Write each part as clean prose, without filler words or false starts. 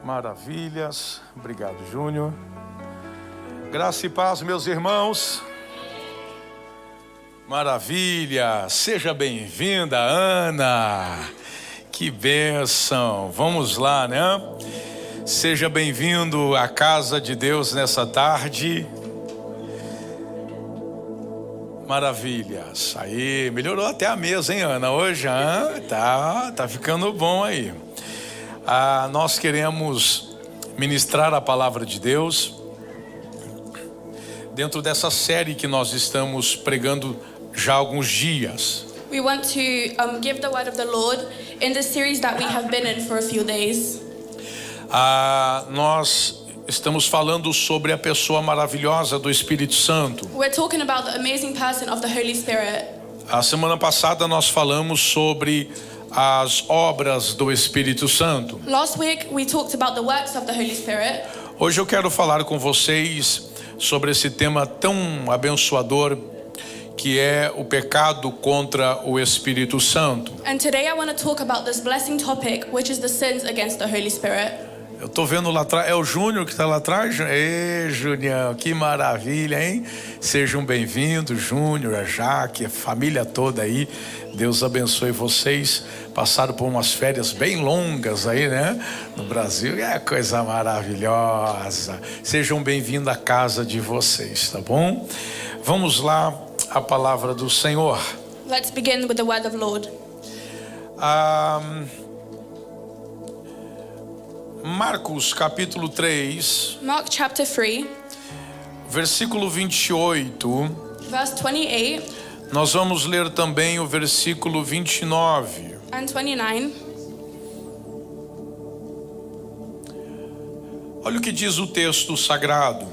Maravilhas, obrigado, Júnior. Graça e paz, meus irmãos. Maravilha, seja bem-vinda, Ana. Que bênção, vamos lá, né? Seja bem-vindo à casa de Deus nessa tarde. Maravilhas, aí, melhorou até a mesa, hein, Ana, hoje, hein? Tá ficando bom aí. Nós queremos ministrar a palavra de Deus dentro dessa série que nós estamos pregando já há alguns dias. We want to give the word of the Lord in the series that we have been in for a few days. Nós estamos falando sobre a pessoa maravilhosa do Espírito Santo. We're talking about the amazing person of the Holy Spirit. A semana passada nós falamos sobre as obras do Espírito Santo. Last week we talked about the works of the Holy Spirit. Hoje eu quero falar com vocês sobre esse tema tão abençoador que é o pecado contra o Espírito Santo. And today I want to talk about this blessing topic, which is the sins against the Holy Spirit. Eu tô vendo lá atrás, é o Júnior que está lá atrás? Ê, Junião, que maravilha, hein? Sejam bem-vindos, Júnior, a Jaque, a família toda aí. Deus abençoe vocês. Passaram por umas férias bem longas aí, né? No Brasil, é coisa maravilhosa. Sejam bem-vindos à casa de vocês, tá bom? Vamos lá, a palavra do Senhor. Let's begin with the word of the Lord. Marcos capítulo 3, Mark chapter 3, versículo 28. verse 28 Nós vamos ler também o versículo 29. and 29. Olha o que diz o texto sagrado.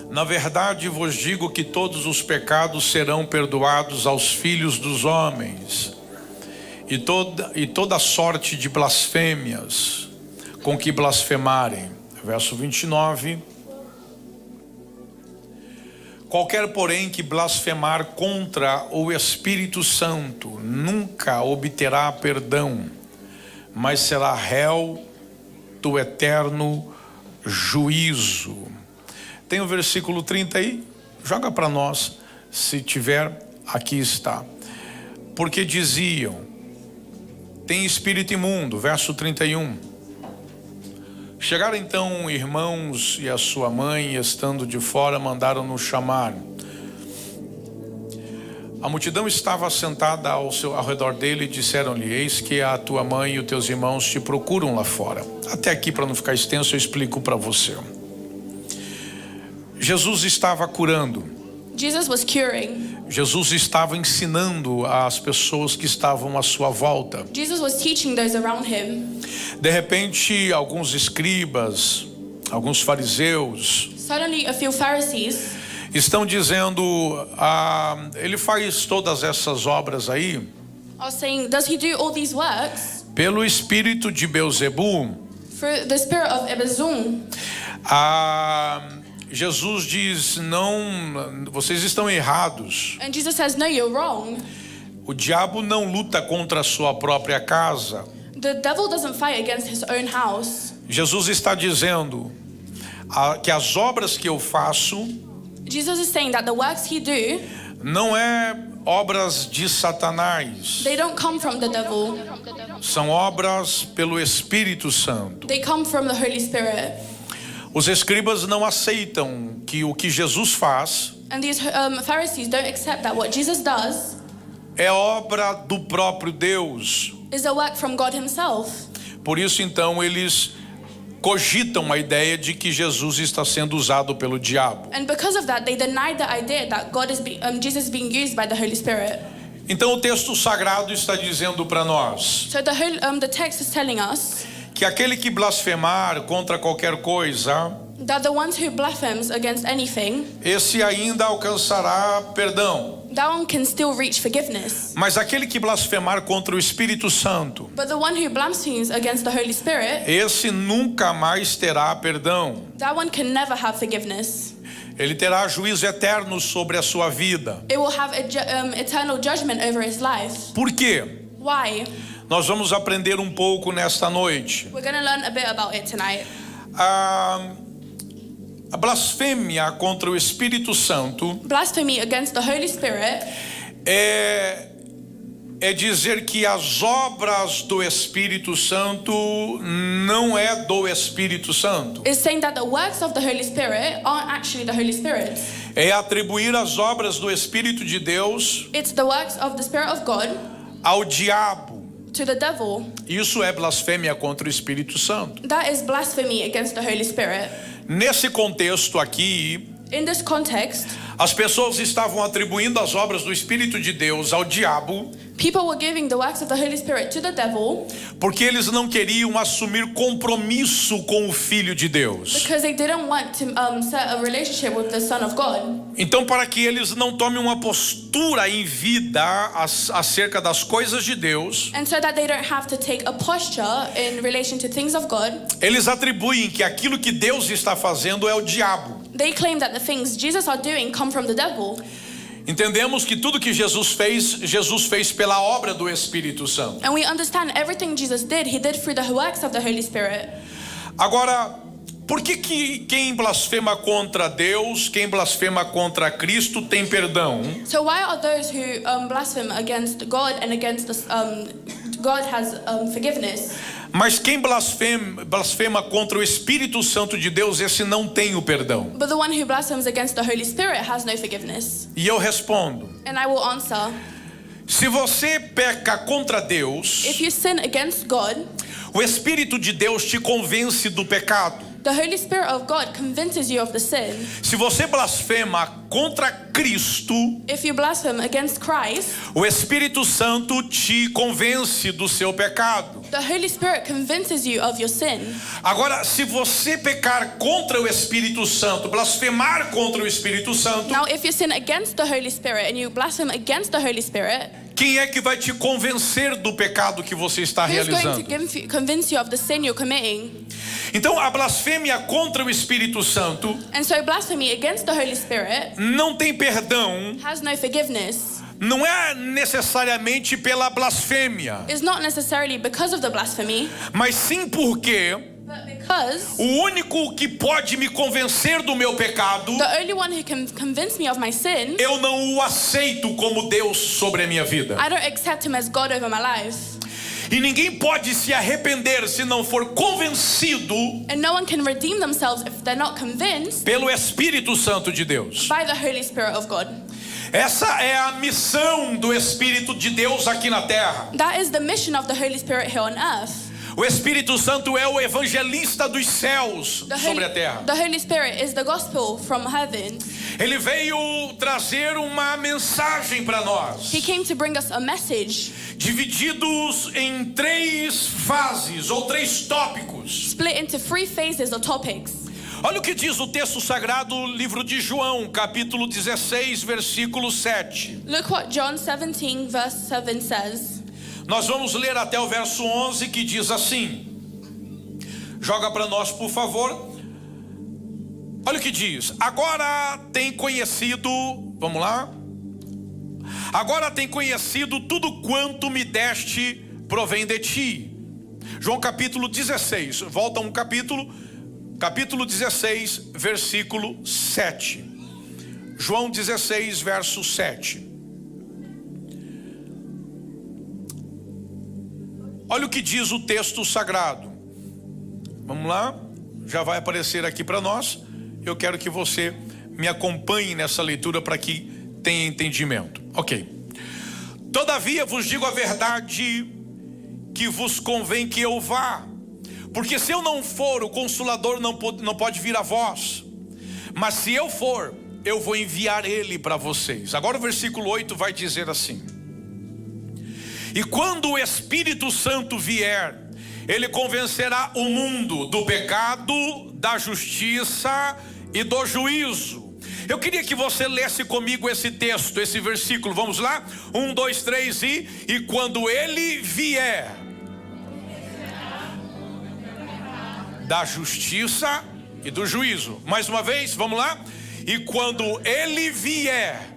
Na verdade vos digo que todos os pecados serão perdoados aos filhos dos homens, e toda sorte de blasfêmias com que blasfemarem. Verso 29. Qualquer, porém, que blasfemar contra o Espírito Santo nunca obterá perdão, mas será réu do eterno juízo. Tem o versículo 30 aí? Joga para nós, se tiver, aqui está. Porque diziam: tem espírito imundo, verso 31. Chegaram então irmãos e a sua mãe, estando de fora, mandaram-nos chamar. A multidão estava sentada ao redor dele e disseram-lhe: eis que a tua mãe e os teus irmãos te procuram lá fora. Até aqui, para não ficar extenso, eu explico para você. Jesus estava curando. Jesus was curing. Jesus estava ensinando as pessoas que estavam à sua volta. Jesus was teaching those around him. De repente, alguns escribas, alguns fariseus, Suddenly a few Pharisees estão dizendo: ele faz todas essas obras aí are saying, does he do all these works pelo espírito de Beelzebul. through the spirit of Ebezum? Jesus diz: não, vocês estão errados. And Jesus says, no, you're wrong. O diabo não luta contra a sua própria casa. The devil doesn't fight against his own house. Jesus está dizendo que as obras que eu faço Jesus is saying that the works he do, não é obras de Satanás, they don't come from the devil. são obras pelo Espírito Santo. They come from the Holy Spirit. Os escribas não aceitam que o que Jesus faz And these Pharisees don't accept that what Jesus does é obra do próprio Deus. is a work from God himself. Por isso, então, eles cogitam a ideia de que Jesus está sendo usado pelo diabo. And because of that, they denied the idea that Jesus is being used by the Holy Spirit. Então, o texto sagrado está dizendo para nós So the text is telling us que aquele que blasfemar contra qualquer coisa, that the ones who blasphemes against anything, esse ainda alcançará perdão. that one can still reach forgiveness. Mas aquele que blasfemar contra o Espírito Santo, But the one who blasphemes against the Holy Spirit, esse nunca mais terá perdão. that one can never have forgiveness. Ele terá juízo eterno sobre a sua vida. It will have eternal judgment over his life. Por quê? Why? Nós vamos aprender um pouco nesta noite. We're going to learn a bit about it tonight. A blasfêmia contra o Espírito Santo Blasphemy against the Holy Spirit é dizer que as obras do Espírito Santo não é do Espírito Santo. is saying that the works of the Holy Spirit aren't actually the Holy Spirit. É atribuir as obras do Espírito de Deus It's the works of the Spirit of God ao diabo. to the devil. Isso é blasfêmia contra o Espírito Santo. That is blasphemy against the Holy Spirit. Nesse contexto aqui, In this context, as pessoas estavam atribuindo as obras do Espírito de Deus ao diabo, people were giving the works of the Holy Spirit to the devil porque eles não queriam assumir compromisso com o Filho de Deus. because they didn't want to set a relationship with the Son of God. Então, para que eles não tomem uma postura em vida acerca das coisas de Deus, And so that they don't have to take a posture in relation to things of God, eles atribuem que aquilo que Deus está fazendo é o diabo. they claim that the things Jesus are doing come from the devil. Entendemos que tudo que Jesus fez pela obra do Espírito Santo. And we understand everything Jesus did, he did through the works of the Holy Spirit. Agora, por que quem blasfema contra Deus, quem blasfema contra Cristo tem perdão? So why are those who blaspheme against God and against God has forgiveness? Mas quem blasfema contra o Espírito Santo de Deus, esse não tem o perdão. But the one who blasphemes against the Holy Spirit has no forgiveness. E eu respondo: And I will answer, se você peca contra Deus, if you sin against God, o Espírito de Deus te convence do pecado. the Holy Spirit of God convinces you of the sin. Se você blasfema contra Cristo, If you blaspheme against Christ, o Espírito Santo te convence do seu pecado. the Holy Spirit convinces you of your sin. Agora, se você pecar contra o Espírito Santo, blasfemar contra o Espírito Santo, Now, if you sin against the Holy Spirit and you blaspheme against the Holy Spirit, quem é que vai te convencer do pecado que você está who's going realizando? to convince you of the sin you're committing? Então, a blasfêmia contra o Espírito Santo And so blasphemy against the Holy Spirit não tem perdão, has no forgiveness. não é necessariamente pela blasfêmia, It's not necessarily because of the blasphemy, mas sim porque but because o único que pode me convencer do meu pecado, the only one who can convince me of my sin, eu não o aceito como Deus sobre a minha vida. I don't accept him as God over my life. E ninguém pode se arrepender se não for convencido And no one can redeem themselves if they're not convinced pelo Espírito Santo de Deus. by the Holy Spirit of God. Essa é a missão do Espírito de Deus aqui na terra. That is the mission of the Holy Spirit here on earth. O Espírito Santo é o evangelista dos céus sobre a terra. The Holy Spirit is the gospel from heaven. Ele veio trazer uma mensagem para nós, He came to bring us a message, divididos em 3 fases ou 3 tópicos. split into 3 phases or topics. Olha o que diz o texto sagrado, livro de João, capítulo 16, versículo 7. Look what John 17 verse 7 says. Nós vamos ler até o verso 11, que diz assim. Joga para nós, por favor. Olha o que diz. Agora tem conhecido, vamos lá. Agora tem conhecido tudo quanto me deste provém de ti. João capítulo 16, volta um capítulo 16, versículo 7. João 16, verso 7. Olha o que diz o texto sagrado. Vamos lá, já vai aparecer aqui para nós. Eu quero que você me acompanhe nessa leitura para que tenha entendimento. Ok. Todavia vos digo a verdade, que vos convém que eu vá, porque se eu não for, o Consolador não pode vir a vós. Mas se eu for, eu vou enviar ele para vocês. Agora o versículo 8 vai dizer assim: e quando o Espírito Santo vier, ele convencerá o mundo do pecado, da justiça e do juízo. Eu queria que você lesse comigo esse texto, esse versículo. Vamos lá? 1, 2, 3 e quando ele vier, da justiça e do juízo. Mais uma vez, vamos lá? E quando ele vier,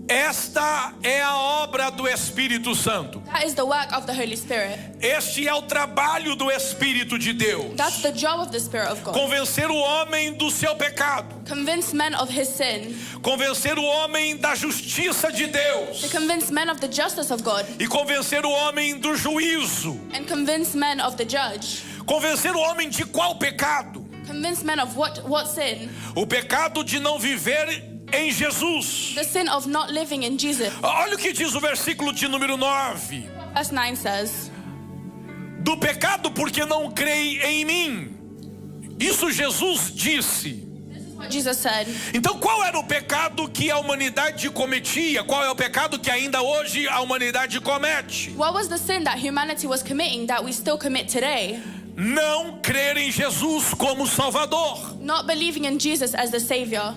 Esta é a obra do Espírito Santo. That is the work of the Holy Spirit. Este é o trabalho do Espírito de Deus. That's the job of the Spirit of God. Convencer o homem do seu pecado. Convince men of his sin. Convencer o homem da justiça de Deus. To convince men of the justice of God. E convencer o homem do juízo. And convince men of the judge. Convencer o homem de qual pecado? Convince men of what sin? O pecado de não viver em Jesus. The sin of not living in Jesus. Olha o que diz o versículo de número 9. Verse 9 says, Do pecado porque não creem em mim. Isso Jesus disse. what Jesus said. Então qual era o pecado que a humanidade cometia? Qual é o pecado que ainda hoje a humanidade comete? What was the sin that humanity was committing that we still commit today? Não crer em Jesus como Salvador. Not believing in Jesus as the Savior.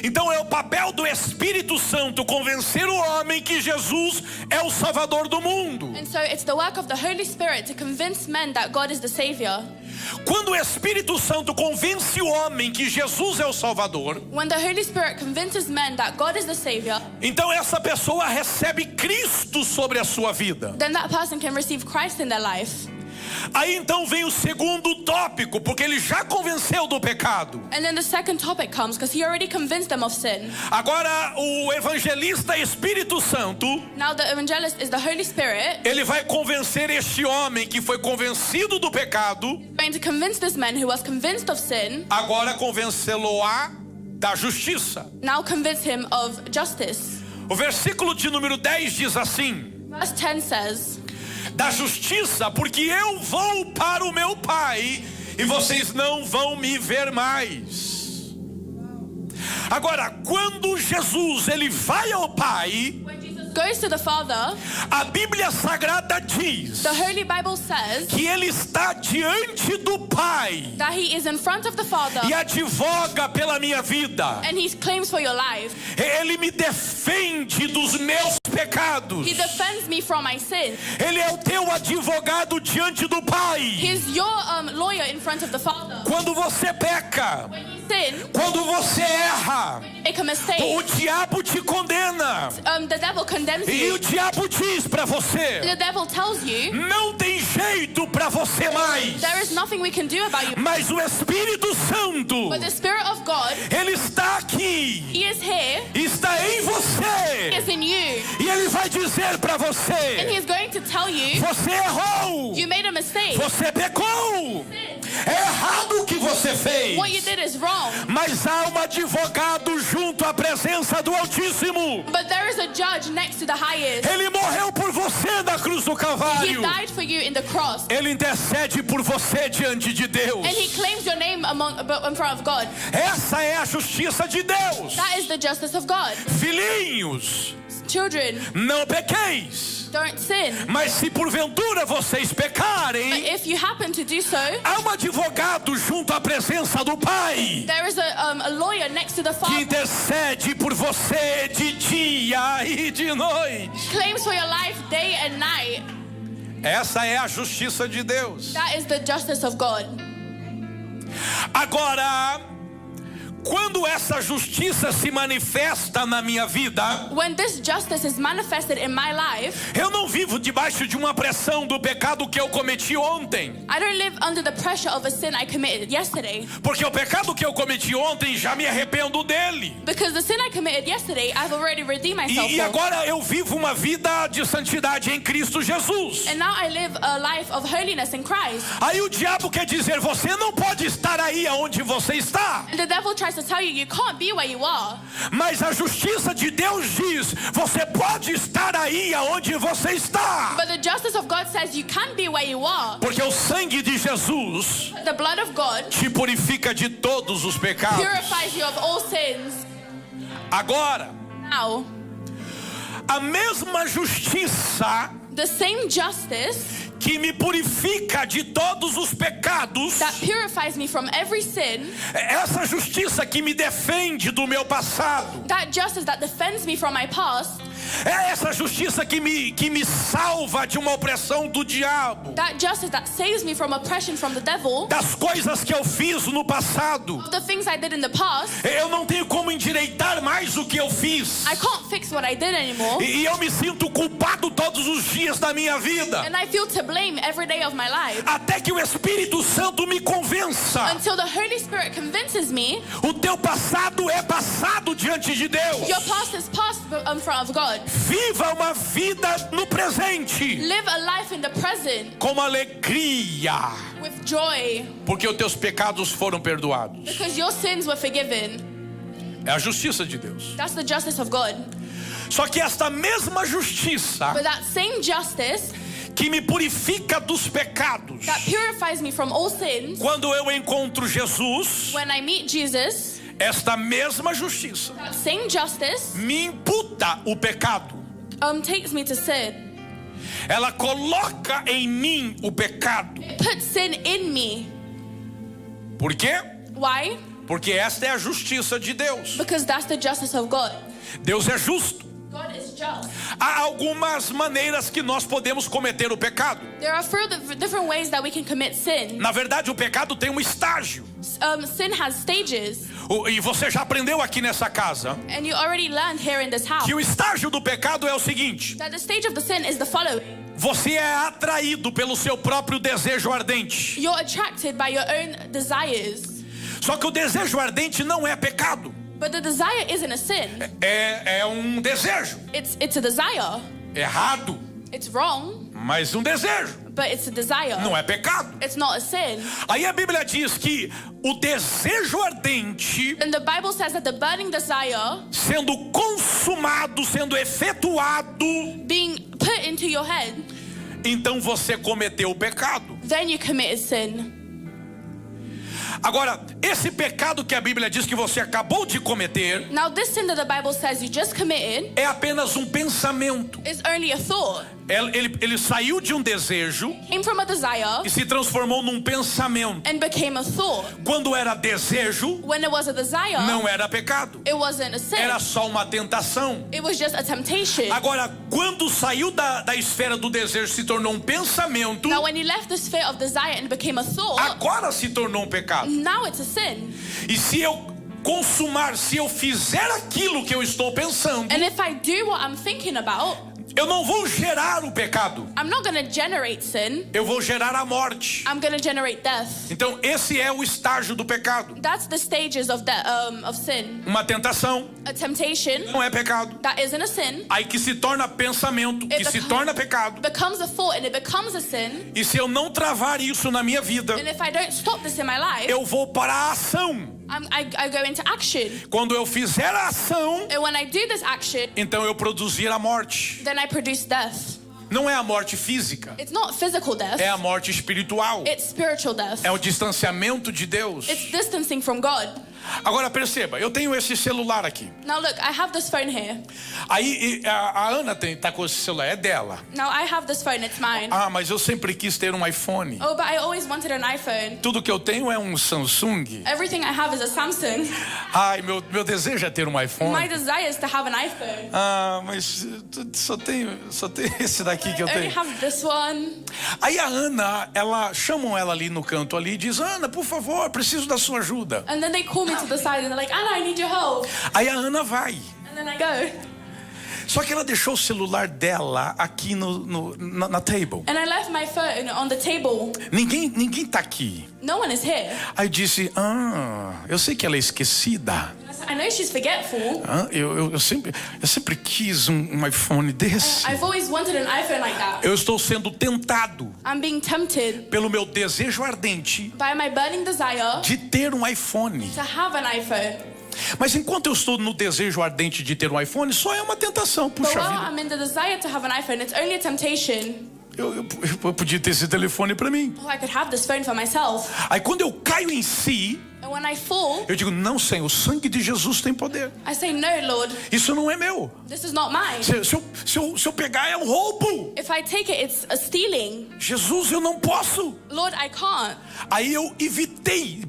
Então é o papel do Espírito Santo convencer o homem que Jesus é o Salvador do mundo. And so it's the work of the Holy Spirit to convince men that God is the Savior. Quando o Espírito Santo convence o homem que Jesus é o Salvador, When the Holy Spirit convinces men that God is the Savior, então essa pessoa recebe Cristo sobre a sua vida. then that person can receive Christ in their life. Aí então vem o segundo tópico, porque ele já convenceu do pecado. And then the second topic comes because he already convinced them of sin. Agora o evangelista Espírito Santo, Now the evangelist is the Holy Spirit, ele vai convencer este homem que foi convencido do pecado, going to convince this man who was convinced of sin, agora convencê-lo-á da justiça. now convince him of justice. O versículo de número 10 diz assim: Verse 10 says, da justiça, porque eu vou para o meu Pai e vocês não vão me ver mais. Agora, quando Jesus ele vai ao Pai, when Jesus goes to the Father, a Bíblia Sagrada diz the Holy Bible says que ele está diante do Pai that he is in front of the Father e advoga pela minha vida. and he claims for your life. Ele me defende dos meus pecados. He defends me from my sin. Ele é o teu advogado diante do Pai. He's your lawyer in front of the Father. Quando você peca, When you sin, quando você erra, make a mistake, o diabo te condena. the devil condemns E o you. diabo diz para você: The devil tells you não tem jeito para você mais. there is nothing we can do about you. Mas o Espírito Santo, But the Spirit of God, ele está aqui, he is here, está em he você. is in you. E ele vai dizer para And você: he is going to tell you, você errou, you made a mistake. você pecou, é errado o que você fez. What you did is wrong. Mas há um advogado junto à presença do Altíssimo. But there is a judge next to the highest. Ele morreu por você na cruz do He Calvário. died for you in the cross. Ele intercede por você diante de Deus. And he claims your name in front of God. Essa é a justiça de Deus. That is the justice of God. Filhinhos, Children, não pequeis. don't sin. Mas se porventura vocês But pecarem, if you happen to do so, há um advogado junto à presença do Pai there is a lawyer next to the que Father. intercede por você de dia e de noite. Claims for your life day and night. Essa é a justiça de Deus. That is the justice of God. Agora, quando essa justiça se manifesta na minha vida, When this justice is manifested in my life, eu não vivo debaixo de uma pressão do pecado que eu cometi ontem. I don't live under the pressure of a sin I committed yesterday. Porque o pecado que eu cometi ontem, já me arrependo dele. Because the sin I committed yesterday, I've already redeemed myself E for. agora eu vivo uma vida de santidade em Cristo Jesus. And now I live a life of holiness in Christ. Aí o diabo quer dizer, você não pode estar aí aonde você está. And the devil tries to tell you can't be where you are. Mas a justiça de Deus diz, você pode estar aí aonde você está. But the justice of God says you can be where you are. Porque o sangue de Jesus The blood of God te purifica de todos os pecados. purifies you of all sins. Agora, Now, a mesma justiça the same justice que me purifica de todos os pecados, that purifies me from every sin, essa justiça que me defende do meu passado, that justice that defends me from my past, é essa essa justiça que me salva de uma opressão do diabo, that justice that saves me from oppression from the devil, das coisas que eu fiz no passado. of the things I did in the past. Eu não tenho como endireitar mais o que eu fiz. I can't fix what I did anymore. E eu me sinto culpado todos os dias da minha vida. And I feel to blame every day of my life. Até que o Espírito Santo me convença. Until the Holy Spirit convinces me, O teu passado é passado diante de Deus. your past is past in front of God. Viva uma vida no presente Live a life in the present com alegria, with joy, porque os teus pecados foram perdoados. because your sins were forgiven. É a justiça de Deus. That's the justice of God. Só que esta mesma justiça But that same justice que me purifica dos pecados, that purifies me from all sins, quando eu encontro Jesus, when I meet Jesus, esta mesma justiça that same justice me imputa o pecado. takes me to sin. Ela coloca em mim o pecado. It puts sin in me. Por quê? Why? Porque esta é a justiça de Deus. Because that's the justice of God. Deus é justo. God is just. Há algumas maneiras que nós podemos cometer o pecado. There are different ways that we can commit sin. Na verdade, o pecado tem um estágio. Sin has stages. E você já aprendeu aqui nessa casa And you already learned here in this house que o estágio do pecado é o seguinte: that the stage of the sin is the following. você é atraído pelo seu próprio desejo ardente. You're attracted by your own desires. Só que o desejo ardente não é pecado. But the desire isn't a sin. É um desejo. It's a desire. Errado, It's wrong, mas um desejo. but it's a desire. Não é pecado. It's not a sin. Aí a Bíblia diz que o desejo ardente, And the Bible says that the burning desire sendo consumado, sendo efetuado, being put into your head, então você cometeu o pecado. then you committed sin. Agora, esse pecado que a Bíblia diz que você acabou de cometer Now this sin that the Bible says you just committed é apenas um pensamento. is only a thought. Ele saiu de um desejo Came from a desire e se transformou num pensamento. and became a thought. Quando era desejo, When it was a desire, não era pecado. it wasn't a sin. Era só uma tentação. It was just a temptation. Agora, quando saiu da esfera do desejo, se tornou um pensamento, Now when you left the sphere of desire and became a thought, agora se tornou um pecado. now it's a sin. E se eu consumar, se eu fizer aquilo que eu estou pensando, And if I do what I'm thinking about, eu não vou gerar o pecado. I'm not going to generate sin. Eu vou gerar a morte. I'm going to generate death. Então, esse é o estágio do pecado. That's the stages of sin. Uma tentação A temptation, não é pecado. that isn't a sin, Aí que se torna pensamento, que se torna pecado. becomes a thought and it becomes a sin. E se eu não travar isso na minha vida, And if I don't stop this in my life, eu vou para a ação. I go into action. Quando eu fizer a ação, And when I do this action, então eu produzir a morte. then I produce death. Não é a morte física, It's not physical death. é a morte espiritual. It's spiritual death. É o distanciamento de Deus. It's distancing from God. Agora perceba, eu tenho esse celular aqui. Now look, I have this phone here. Aí a Ana tá com esse celular, é dela. Now I have this phone, it's mine. Ah, mas eu sempre quis ter um iPhone. Oh, but I always wanted an iPhone. Tudo que eu tenho é um Samsung. Everything I have is a Samsung. Ai, meu desejo é ter um iPhone. My desire is to have an iPhone. Ah, mas só tem esse daqui que eu I only tenho. have this one. Aí a Ana, chamam ela ali no canto ali e diz: Ana, por favor, preciso da sua ajuda. And then they call me to the side and they're like, Anna, I need your help. Aí a Ana vai. And then I go. Só que ela deixou o celular dela aqui na table. And I left my phone on the table. Ninguém tá aqui. No one is here. Aí disse: eu sei que ela é esquecida. I know she's forgetful. Eu sempre quis um iPhone desse. I've always wanted an iPhone like that. Eu estou sendo tentado I'm being tempted pelo meu desejo ardente by my burning desire de ter um iPhone. to have an iPhone. Mas enquanto eu estou no desejo ardente de ter um iPhone, só é uma tentação. But Puxa while vida, I'm in the desire to have an iPhone, it's only a temptation. eu podia ter esse telefone para mim. Oh, I could have this phone for myself. Aí quando eu caio em si, And when I fall, eu digo: não, Senhor, o sangue de Jesus tem poder. I say, no, Lord, Isso não é meu. this is not mine. Se eu pegar, é um roubo. If If I take it, it's a stealing. Jesus, eu não posso. Lord, I can't. Aí eu evitei,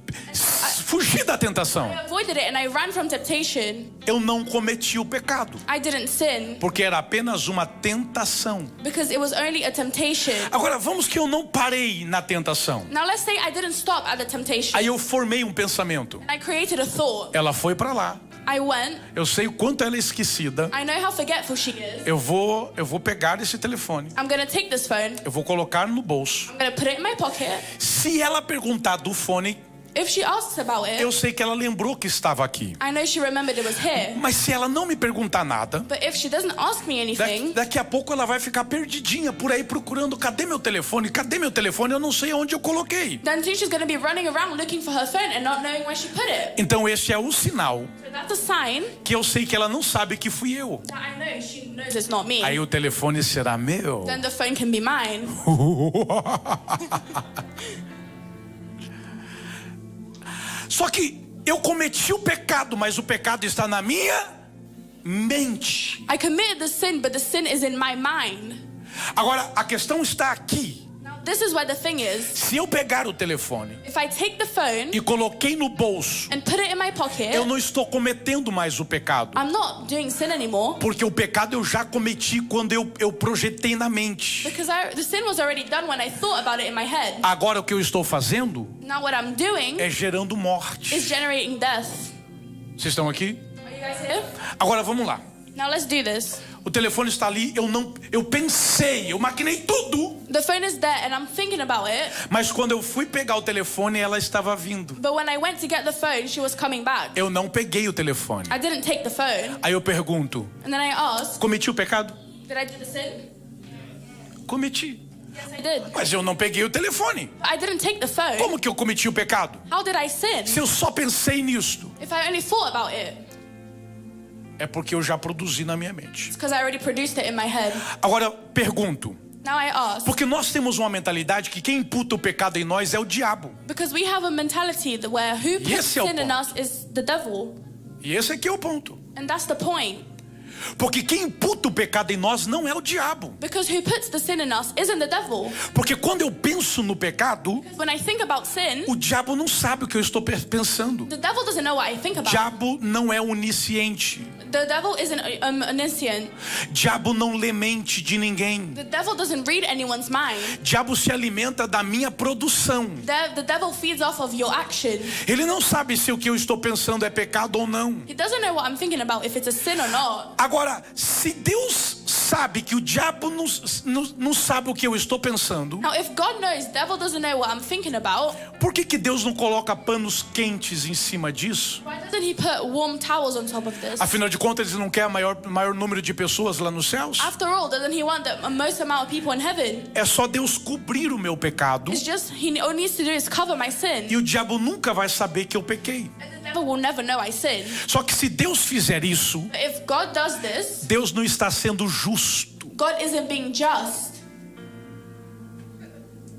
fugi da tentação. I avoided it and I ran from temptation. Eu não cometi o pecado, I didn't sin porque era apenas uma tentação. because it was only a temptation. Agora, vamos que eu não parei na tentação. Now let's say I didn't stop at the temptation. Aí eu formei um pensamento. I created a thought. Ela foi para lá. I went. Eu sei o quanto ela é esquecida. I know how forgetful she is. Eu vou pegar esse telefone. I'm gonna take this phone. Eu vou colocar no bolso. I'm gonna put it in my pocket. Se ela perguntar do fone, If she asks about it, eu sei que ela lembrou que estava aqui. I know she remembered it was here. Mas se ela não me perguntar nada, But if she doesn't ask me anything, daqui a pouco ela vai ficar perdidinha por aí procurando. Cadê meu telefone? Cadê meu telefone? Eu não sei onde eu coloquei. then she's gonna be running around looking for her phone and not knowing where she put it. Então esse é o sinal So that's a sign que eu sei que ela não sabe que fui eu. that I know she knows it's not me. Aí o telefone será meu. Then the phone can be mine. Só que eu cometi o pecado, mas o pecado está na minha mente. I committed the sin, but the sin is in my mind. Agora a questão está aqui. Now this is where the thing is. Se eu pegar o telefone If I take the phone e coloquei no bolso, and put it in my pocket, eu não estou cometendo mais o pecado. I'm not doing sin anymore. Porque o pecado eu já cometi quando eu projetei na mente. Because the sin was already done when I thought about it in my head. Agora o que eu estou fazendo Now what I'm doing é gerando morte. is generating death. Vocês estão aqui? Are you guys here? Agora vamos lá. Now let's do this. O telefone está ali, eu pensei, eu maquinei tudo. The phone is there and I'm thinking about it. Mas quando eu fui pegar o telefone, ela estava vindo. But when I went to get the phone, she was coming back. Eu não peguei o telefone. I didn't take the phone. Aí eu pergunto, And then I asked, cometi o pecado? did I do the sin? Cometi. Yes, I did. Mas eu não peguei o telefone. I didn't take the phone. Como que eu cometi o pecado? How did I sin? Se eu só pensei nisto, If I only thought about it, é porque eu já produzi na minha mente. it's because I already produced it in my head. Agora pergunto, Now I ask, porque nós temos uma mentalidade que quem imputa o pecado em nós é o diabo. because we have a mentality that where who puts esse é o sin in ponto. us is the devil. E esse aqui é o ponto. And that's the point. Porque quem imputa o pecado em nós não é o diabo. Because who puts the sin in us isn't the devil. Porque quando eu penso no pecado, When I think about sin, o diabo não sabe o que eu estou pensando. the devil doesn't know what I think O about. diabo não é onisciente. The devil isn't omniscient. Diabo não lê mente de ninguém. The devil doesn't read anyone's mind. Diabo se alimenta da minha produção. The devil feeds off of your action. Ele não sabe se o que eu estou pensando é pecado ou não. He doesn't know what I'm thinking about, if it's a sin or not. Agora, se Deus sabe que o diabo não sabe o que eu estou pensando, Now, if God knows, the devil doesn't know what I'm thinking about, por que Deus não coloca panos quentes em cima disso? why doesn't he put warm towels on top of this? Afinal de contas, ele não quer maior número de pessoas lá nos céus? After all, doesn't he want the most amount of people in heaven? É só Deus cobrir o meu pecado It's just, all he needs to do is cover my sin. e o diabo nunca vai saber que eu pequei. And the devil will never know I sinned. Só que se Deus fizer isso, But if God does this, Deus não está sendo justo. God isn't being just.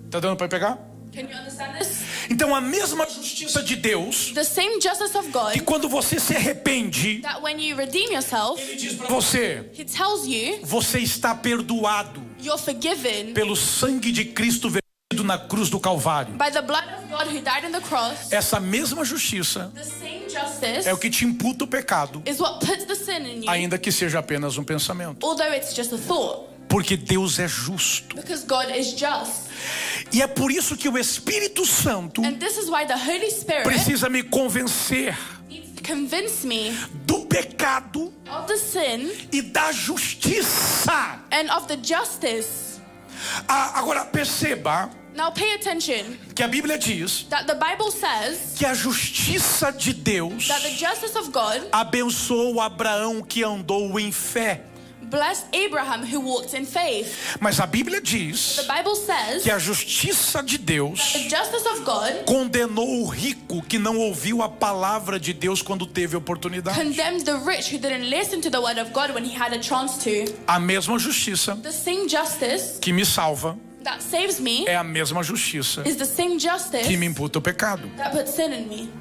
Tá dando para pegar? Can you understand this? Então a mesma justiça de Deus, The same justice of God, que quando você se arrepende, that when you redeem yourself, ele diz para você, he tells you você está perdoado you're forgiven pelo sangue de Cristo vertido na cruz do Calvário. by the blood of God who died on the cross. Essa mesma justiça The same justice é o que te imputa o pecado, is what puts the sin in you, ainda que seja apenas um pensamento. although it's just a thought. Porque Deus é justo. Because God is just. E é por isso que o Espírito Santo And this is why the Holy Spirit precisa me convencer needs to convince me do pecado of the sin e da justiça. and of the justice. Agora perceba Now pay attention que a Bíblia diz that the Bible says que a justiça de Deus that the justice of God abençoou Abraão que andou em fé. blessed Abraham who walked in faith. Mas a Bíblia diz The Bible says que a justiça de Deus the justice of God condenou o rico que não ouviu a palavra de Deus quando teve oportunidade. condemned the rich who didn't listen to the word of God when he had a chance to. A mesma justiça The same justice que me salva that saves me é a mesma justiça is the same justice que me imputa o pecado. that puts sin in me.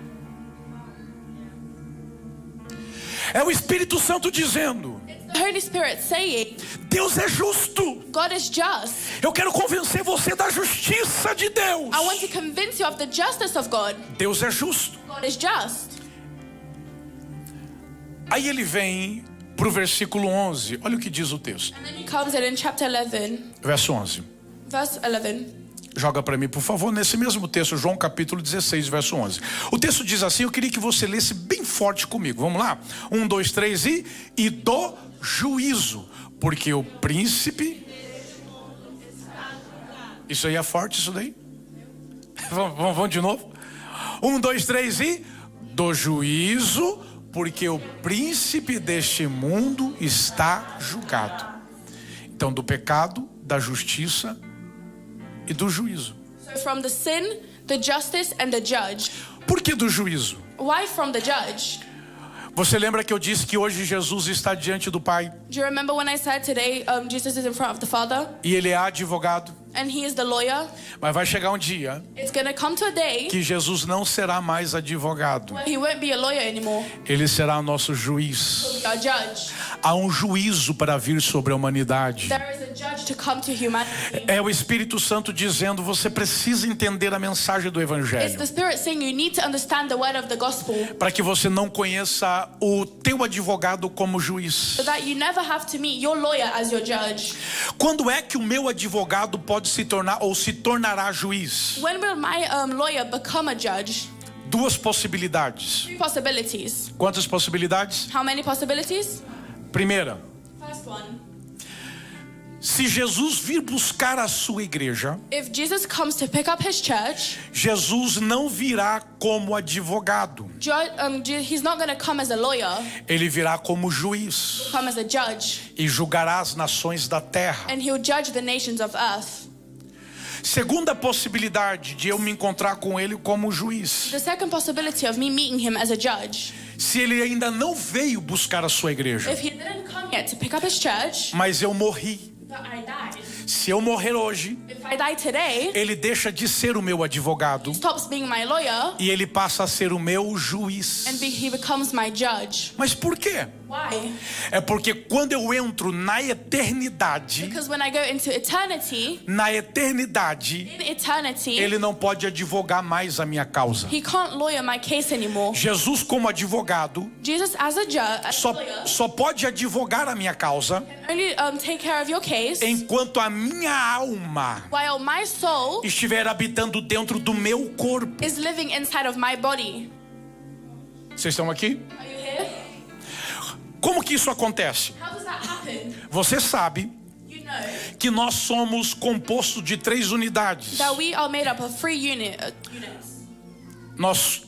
É o Espírito Santo dizendo: It's the Holy Spirit saying, Deus é justo. God is just. Eu quero convencer você da justiça de Deus. I want to convince you of the justice of God. Deus é justo. God is just. Aí ele vem para o versículo 11. Olha o que diz o texto. And then he comes in chapter 11, Verso 11. verse 11. Joga para mim, por favor, nesse mesmo texto, João capítulo 16, verso 11. O texto diz assim, eu queria que você lesse bem forte comigo. Vamos lá? 1, 2, 3 e do juízo. Porque o príncipe... Isso aí é forte, isso daí? Vamos de novo? 1, 2, 3 e do juízo, porque o príncipe deste mundo está julgado. Então, do pecado, da justiça e do juízo. So from the sin, the justice, and the judge. Por que do juízo? Why from the judge? Você lembra que eu disse que hoje Jesus está diante do Pai Do you remember when I said today Jesus is in front of the Father e ele é advogado? and he is the lawyer? Mas vai chegar um dia It's going to come to a day que Jesus não será mais advogado. where he won't be a lawyer anymore. Ele será o nosso juiz. He'll be our judge. Há um juízo para vir sobre a humanidade. There is a judge to come to humanity. É o Espírito Santo dizendo, você precisa entender a mensagem do It's Evangelho. the Spirit saying you need to understand the word of the gospel Para que você não conheça o teu advogado como juiz. so that you never have to meet your lawyer as your judge. Quando é que o meu advogado pode se tornar ou se tornará juiz? When will my lawyer become a judge? Duas possibilidades. Two possibilities. Quantas possibilidades? How many possibilities? Primeira, First one. se Jesus vir buscar a sua igreja, If Jesus comes to pick up his church, Jesus não virá como advogado. he's not going to come as a lawyer, Ele virá como juiz come as a judge, e julgará as nações da terra. and he'll judge the nations of earth. Segunda possibilidade de eu me encontrar com ele como juiz. The second possibility of me meeting him as a judge, Se ele ainda não veio buscar a sua igreja, if he didn't come yet to pick up his church, mas eu morri. but I died. Se eu morrer hoje, If I die today, ele deixa de ser o meu advogado stops being my lawyer, e ele passa a ser o meu juiz. and he becomes my judge. Mas por quê? Why? É porque quando eu entro na eternidade, Because when I go into eternity, in eternidade, ele não pode advogar mais a minha causa. he can't lawyer my case anymore. Jesus como advogado Jesus as a judge, as a lawyer, só pode advogar a minha causa only take care of your case enquanto a minha alma while my soul estiver habitando dentro do meu corpo. is living inside of my body. Vocês estão aqui? Are you here? Como que isso acontece? How does that happen? Você sabe You know que nós somos compostos de 3 unidades. that we are made up of 3 units. Nós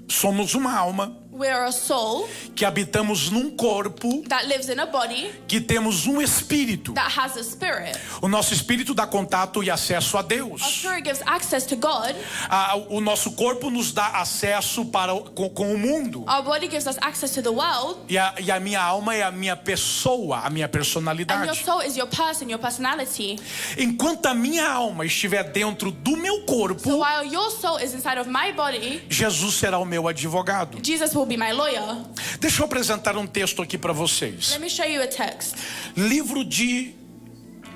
somos uma alma We are a soul que habitamos num corpo that lives in a body que temos um espírito. that has a spirit. O nosso espírito dá contato e acesso a Our Deus. spirit gives access to God. O nosso corpo nos dá acesso com o mundo. Our body gives us access to the world. E a minha alma é a minha pessoa, a minha And your personalidade. soul is your person, your personality. Enquanto a minha alma estiver dentro do meu So corpo, while your soul is inside of my body, Jesus será o meu advogado. Jesus will be my lawyer. Deixa eu apresentar um texto aqui para vocês. Let me show you a text. Livro de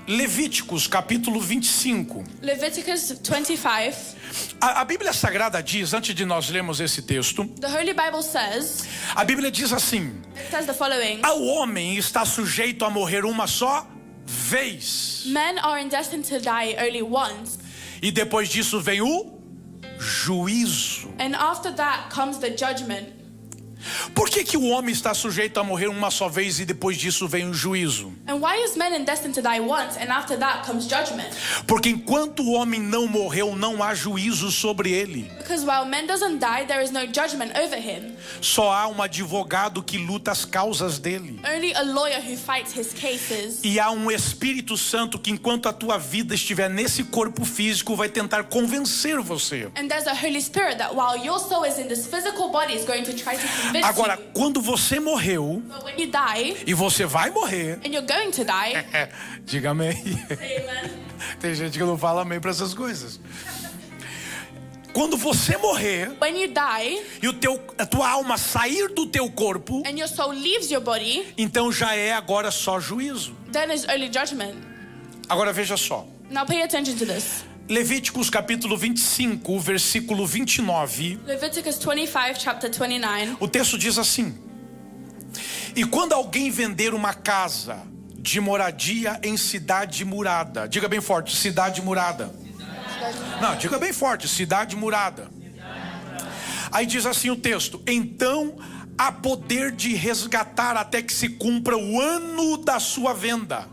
Levíticos, capítulo 25. Leviticus 25. A Bíblia Sagrada diz, antes de nós lermos esse texto, The Holy Bible says, a Bíblia diz assim: it says the following. ao homem está sujeito a morrer uma só vez. Men are destined to die only once. E depois disso vem o juízo. And after that comes the judgment. Por que o homem está sujeito a morrer uma só vez e depois disso vem o juízo? And why is man destined to die once and after that comes judgment? Porque enquanto o homem não morreu, não há juízo sobre ele. Because while man doesn't die, there is no judgment over him. Só há um advogado que luta as causas dele. Only a lawyer who fights his cases. E há um Espírito Santo que enquanto a tua vida estiver nesse corpo físico vai tentar convencer você. And there's a Holy Spirit that while your soul is in this physical body is going to try to convince Agora, you. quando você morreu, But when you die, e você vai morrer, and you're going to die, diga amém. say amen. Tem gente que não fala amém para essas coisas. Quando você morrer When you die e a tua alma sair do teu corpo, and your soul leaves your body, então já é agora só juízo. then is only judgment. Agora veja só. Now pay attention to this. Levíticos capítulo 25, versículo 29. Leviticus 25, chapter 29. O texto diz assim: e quando alguém vender uma casa de moradia em cidade murada, diga bem forte, cidade murada. Não, diga bem forte, cidade murada. Aí diz assim o texto: então há poder de resgatar até que se cumpra o ano da sua venda.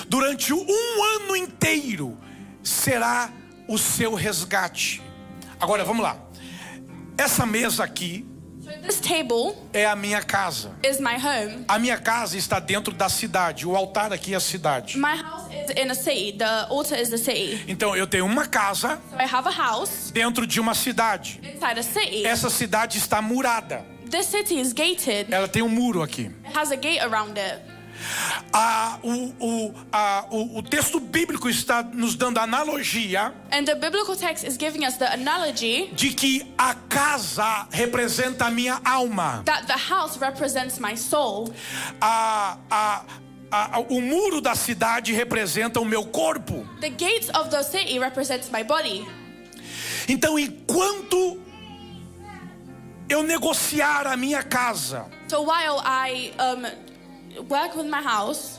Durante um ano inteiro será o seu resgate. Agora vamos lá. Essa mesa aqui So this table é a minha casa. is my home. A minha casa está dentro da cidade. O altar aqui é a cidade. My house is in a city. The altar is the city. Então eu tenho uma casa So I have a house dentro de uma cidade. inside a city. Essa cidade está murada. This city is gated. Ela tem um muro aqui. It has a gate around it. O texto bíblico está nos dando a analogia And the biblical text is giving us the analogy de que a casa representa a minha alma. that the house represents my soul. O muro da cidade representa o meu corpo. The gates of the city represents my body. Então, enquanto eu negociar a minha casa, So while I work with my house,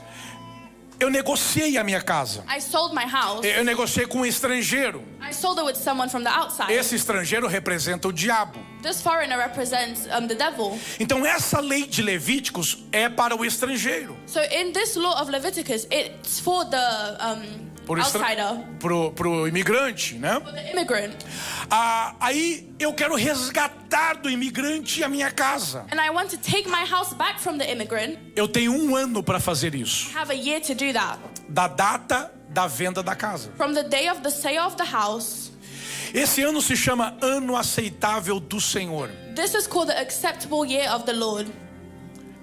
eu negociei a minha casa. I sold my house. Eu negociei com um estrangeiro. I sold it with someone from the outside. Esse estrangeiro representa o diabo. This foreigner represents the devil. Então essa lei de Levíticos é para o estrangeiro. So in this law of Leviticus, it's for the outsider, pro imigrante, né? for the immigrant. Aí eu quero resgatar do imigrante a minha casa. And I want to take my house back from the immigrant. Eu tenho um ano para fazer isso. I have a year to do that. Da data da venda da casa. From the day of the sale of the house. Esse ano se chama Ano Aceitável do Senhor. This is called the acceptable year of the Lord.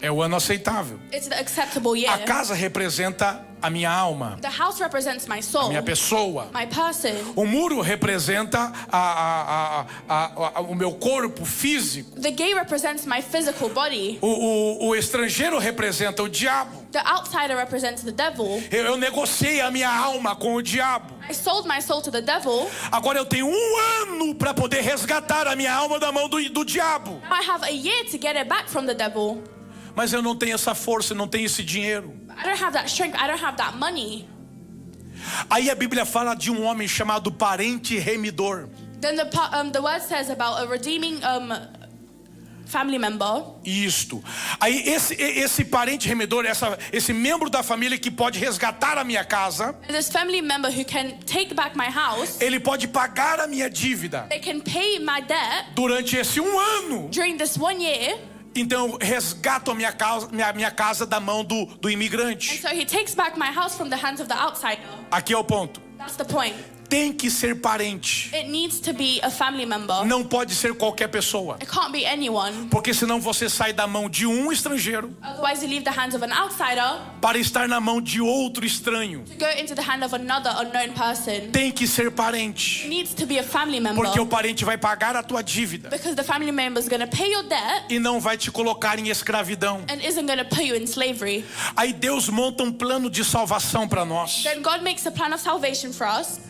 É o ano aceitável. It's the acceptable A year. casa representa a minha alma, The house represents my a soul, minha pessoa. my person. O muro representa o meu corpo físico. The gate represents my physical body. O estrangeiro representa o diabo. The outsider represents the devil. Eu negociei a minha alma com o diabo. I sold my soul to the devil. Agora eu tenho um ano para poder resgatar a minha alma da mão do diabo. Now I have a year to get it back from the devil. Mas eu não tenho essa força, não tenho esse dinheiro. I don't have that strength. I don't have that money. Aí a Bíblia fala de um homem chamado parente remidor. Then the word says about a redeeming family member. Isto. Aí esse parente remidor, esse membro da família que pode resgatar a minha casa, And this family member who can take back my house. ele pode pagar a minha dívida They can pay my debt durante esse um ano. during this 1 year. Então eu resgato a minha casa da mão do imigrante. And so he takes back my house from the hands of the outsider. Aqui é o ponto. That's the point. Tem que ser parente. It needs to be a family member. Não pode ser qualquer pessoa. It can't be anyone. Porque senão você sai da mão de um estrangeiro Otherwise you leave the hands of an outsider para estar na mão de outro estranho. to go into the hand of another unknown person. Tem que ser It parente. needs to be a family member. Porque o parente vai pagar a tua dívida Because the family member is going to pay your debt e não vai te colocar em escravidão. and isn't going to put you in slavery. Aí Deus monta um plano de salvação para nós. Then God makes a plan of salvation for us.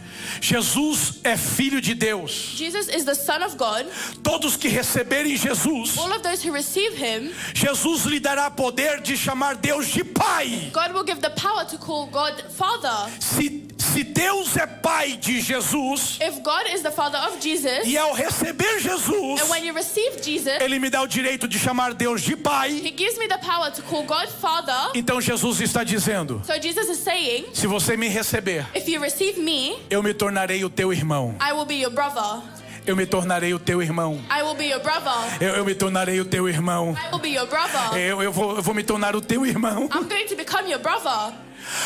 Jesus é filho de Deus. Jesus is the Son of God. Todos que receberem Jesus, All of those who receive Him, Jesus lhe dará poder de chamar Deus de Pai. God will give the power to call God Father. Se Deus é Pai de Jesus, If God is the Father of Jesus, e ao receber Jesus, and when you receive Jesus, Ele me dá o direito de chamar Deus de Pai. He gives me the power to call God Father. Então Jesus está dizendo: So Jesus is saying, se você me receber, if you receive me, eu me tornarei o teu irmão. I will be your brother. Eu me tornarei o teu irmão. I will be your brother. Eu me tornarei o teu irmão. I will be your brother. Eu vou me tornar o teu irmão. I'm going to become your brother.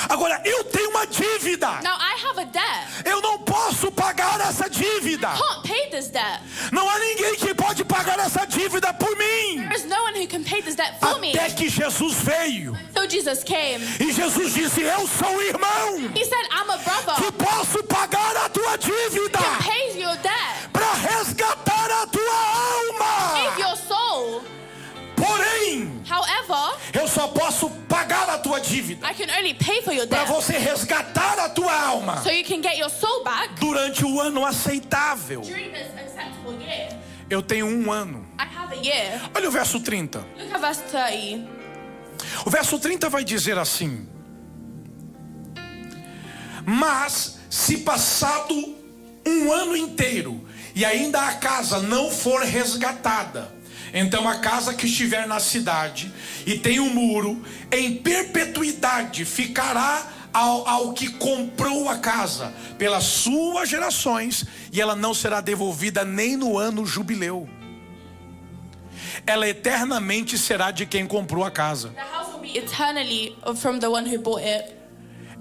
Agora, eu tenho uma dívida. Now I have a debt. Eu não posso pagar essa dívida. I can't pay this debt. Não há ninguém que pode pagar essa dívida por mim. There is no one who can pay this debt for me. Até que Jesus veio. So Jesus came. E Jesus disse: eu sou o irmão He said, I'm a brother. que posso pagar a tua dívida Can pay your debt. para resgatar a tua Save alma. your soul. Porém, However, eu só posso pagar a tua dívida I can only pay for your para debt. você resgatar a tua alma So you can get your soul back durante o ano aceitável. during this acceptable year. Eu tenho um ano. I have a year. Olha o verso 30. Look at verse 30. O verso 30 vai dizer assim: mas se passado um ano inteiro e ainda a casa não for resgatada, então a casa que estiver na cidade e tem um muro, em perpetuidade ficará ao que comprou a casa pelas suas gerações, e ela não será devolvida nem no ano jubileu. Ela eternamente será de quem comprou a casa. The house will be eternally from the one who bought it.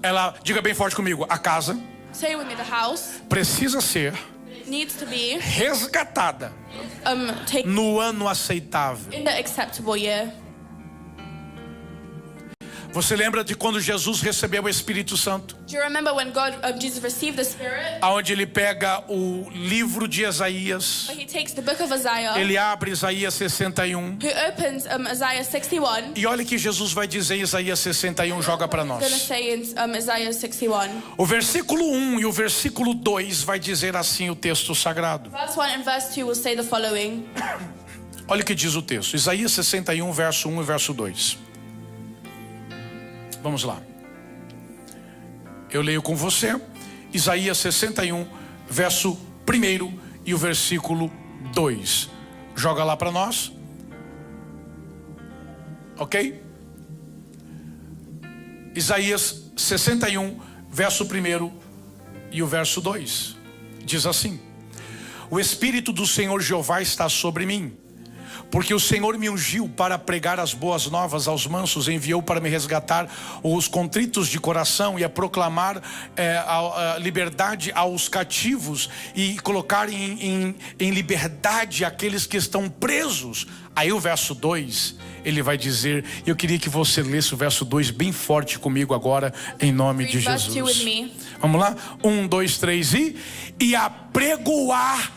Ela, diga bem forte comigo, a casa Say with me, the house precisa ser needs to be resgatada taken no ano aceitável. in the acceptable year. Você lembra de quando Jesus recebeu o Espírito Santo? Do you remember when Jesus received the Spirit? Aonde ele pega o livro de Isaías, He takes the book of Isaiah. ele abre Isaías 61. He opens Isaiah 61. E olha o que Jesus vai dizer em Isaías 61, joga para nós. I'm going to say in Isaiah 61. O versículo 1 e o versículo 2 vai dizer assim o texto sagrado. Verse 1 and verse 2 will say the following. Olha o que diz o texto. Isaías 61, verso 1 e verso 2. Vamos lá. Eu leio com você. Isaías 61, verso 1 e o versículo 2. Joga lá para nós. Ok? Isaías 61, verso 1 e o verso 2. Diz assim: o Espírito do Senhor Jeová está sobre mim, porque o Senhor me ungiu para pregar as boas novas aos mansos, enviou para me resgatar os contritos de coração e a proclamar a liberdade aos cativos e colocar em liberdade aqueles que estão presos. Aí o verso 2, ele vai dizer, eu queria que você lesse o verso 2 bem forte comigo agora, em nome de Read verse 2 with Jesus. me. Vamos lá? 1, 2, 3 e apregoar.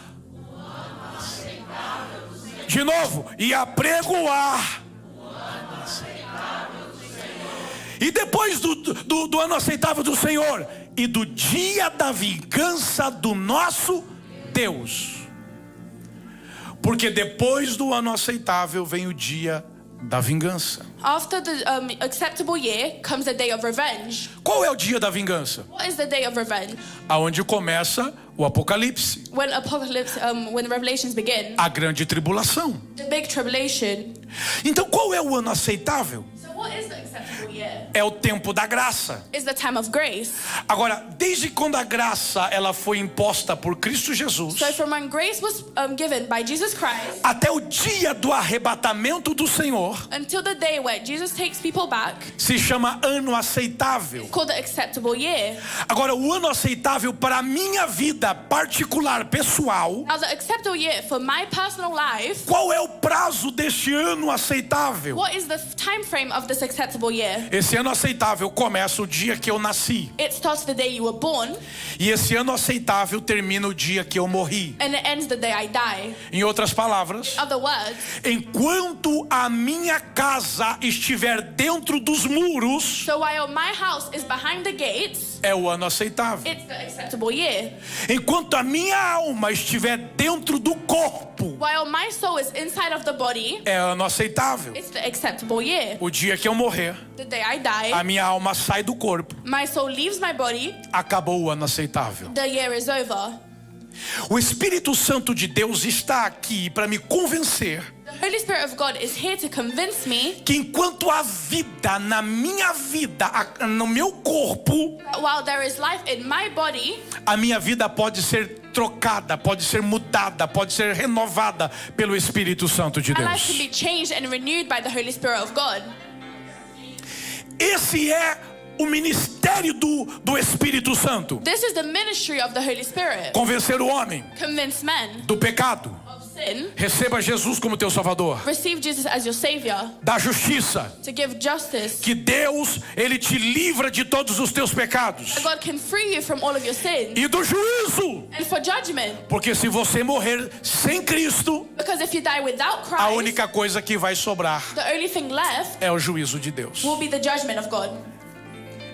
De novo, e apregoar. E depois do ano aceitável do Senhor e do dia da vingança do nosso Deus. Porque depois do ano aceitável vem o dia da vingança. After the acceptable year comes the day of revenge. Qual é o dia da vingança? What is the day of revenge? Aonde começa o Apocalipse, When Apocalypse, when the Revelations begin, a grande tribulação. the big tribulation. Então qual é o ano aceitável? So what is the acceptable year? É o tempo da graça. It's the time of grace. Agora, desde quando a graça ela foi imposta por Cristo Jesus, So from when grace was given by Jesus Christ até o dia do arrebatamento do Senhor, until the day where Jesus takes people back, se chama ano aceitável. called the acceptable year. Agora, o ano aceitável para a minha vida particular, pessoal, Now the acceptable year for my personal life, qual é o prazo deste ano aceitável? what is the time frame of this acceptable year? Esse ano aceitável começa o dia que eu nasci. It starts the day you were born E esse ano aceitável termina o dia que eu morri. and it ends the day I die. Em outras palavras, Other words, enquanto a minha casa estiver dentro dos muros, so while my house is behind the gates, é o ano aceitável. it's the acceptable year. Enquanto a minha alma estiver dentro do corpo, While my soul is inside of the body, é ano aceitável. it's the acceptable year. O dia que eu morrer, The day I die, a minha alma sai do corpo, my soul leaves my body, acabou o ano aceitável. the year is over. O Espírito Santo de Deus está aqui para me convencer The Holy Spirit of God is here to convince me que enquanto há vida na minha vida, no meu corpo, that while there is life in my body, a minha vida pode ser trocada, pode ser mudada, pode ser renovada pelo Espírito Santo de my life can Deus. be changed and renewed by the Holy Spirit of God. Esse é o ministério do Espírito Santo. This is the ministry of the Holy Spirit. Convencer o homem Convince men do pecado. of sin. Receba Jesus como teu Salvador. Receive Jesus as your Savior. Da justiça. To give justice. Que Deus, Ele te livra de todos os teus pecados. That God can free you from all of your sins. E do juízo. And for judgment. Porque se você morrer sem Cristo, Because if you die without Christ, a única coisa que vai sobrar the only thing left é o juízo de Deus. will be the judgment of God.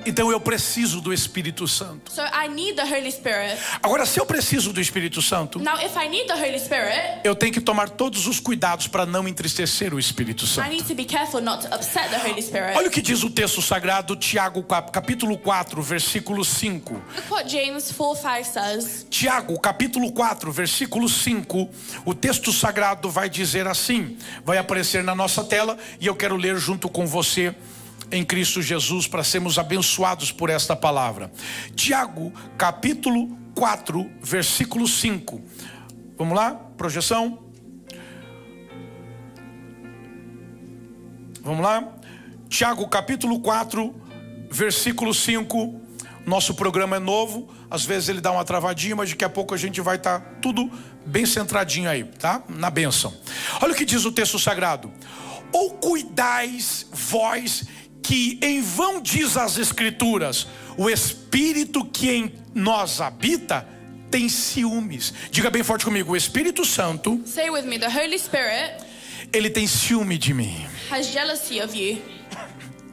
Então eu preciso do Espírito Santo. So I need the Holy Spirit. Agora, se eu preciso do Espírito Santo, Now if I need the Holy Spirit, eu tenho que tomar todos os cuidados para não entristecer o Espírito I Santo. need to be careful not to upset the Holy Spirit. Olha o que diz o texto sagrado, Tiago capítulo 4, versículo 5. Look what James 4:5 says. Tiago, capítulo 4, versículo 5, o texto sagrado vai dizer assim, vai aparecer na nossa tela e eu quero ler junto com você em Cristo Jesus para sermos abençoados por esta palavra. Tiago, capítulo 4, versículo 5. Vamos lá? Projeção. Vamos lá? Tiago, capítulo 4, versículo 5. Nosso programa é novo, às vezes ele dá uma travadinha, mas daqui a pouco a gente vai estar tudo bem centradinho aí, tá? Na bênção. Olha o que diz o texto sagrado. Ou cuidais vós que em vão diz as Escrituras, o Espírito que em nós habita tem ciúmes. Diga bem forte comigo, o Espírito Santo, Say with me, the Holy Spirit ele tem ciúme de mim. has jealousy of you.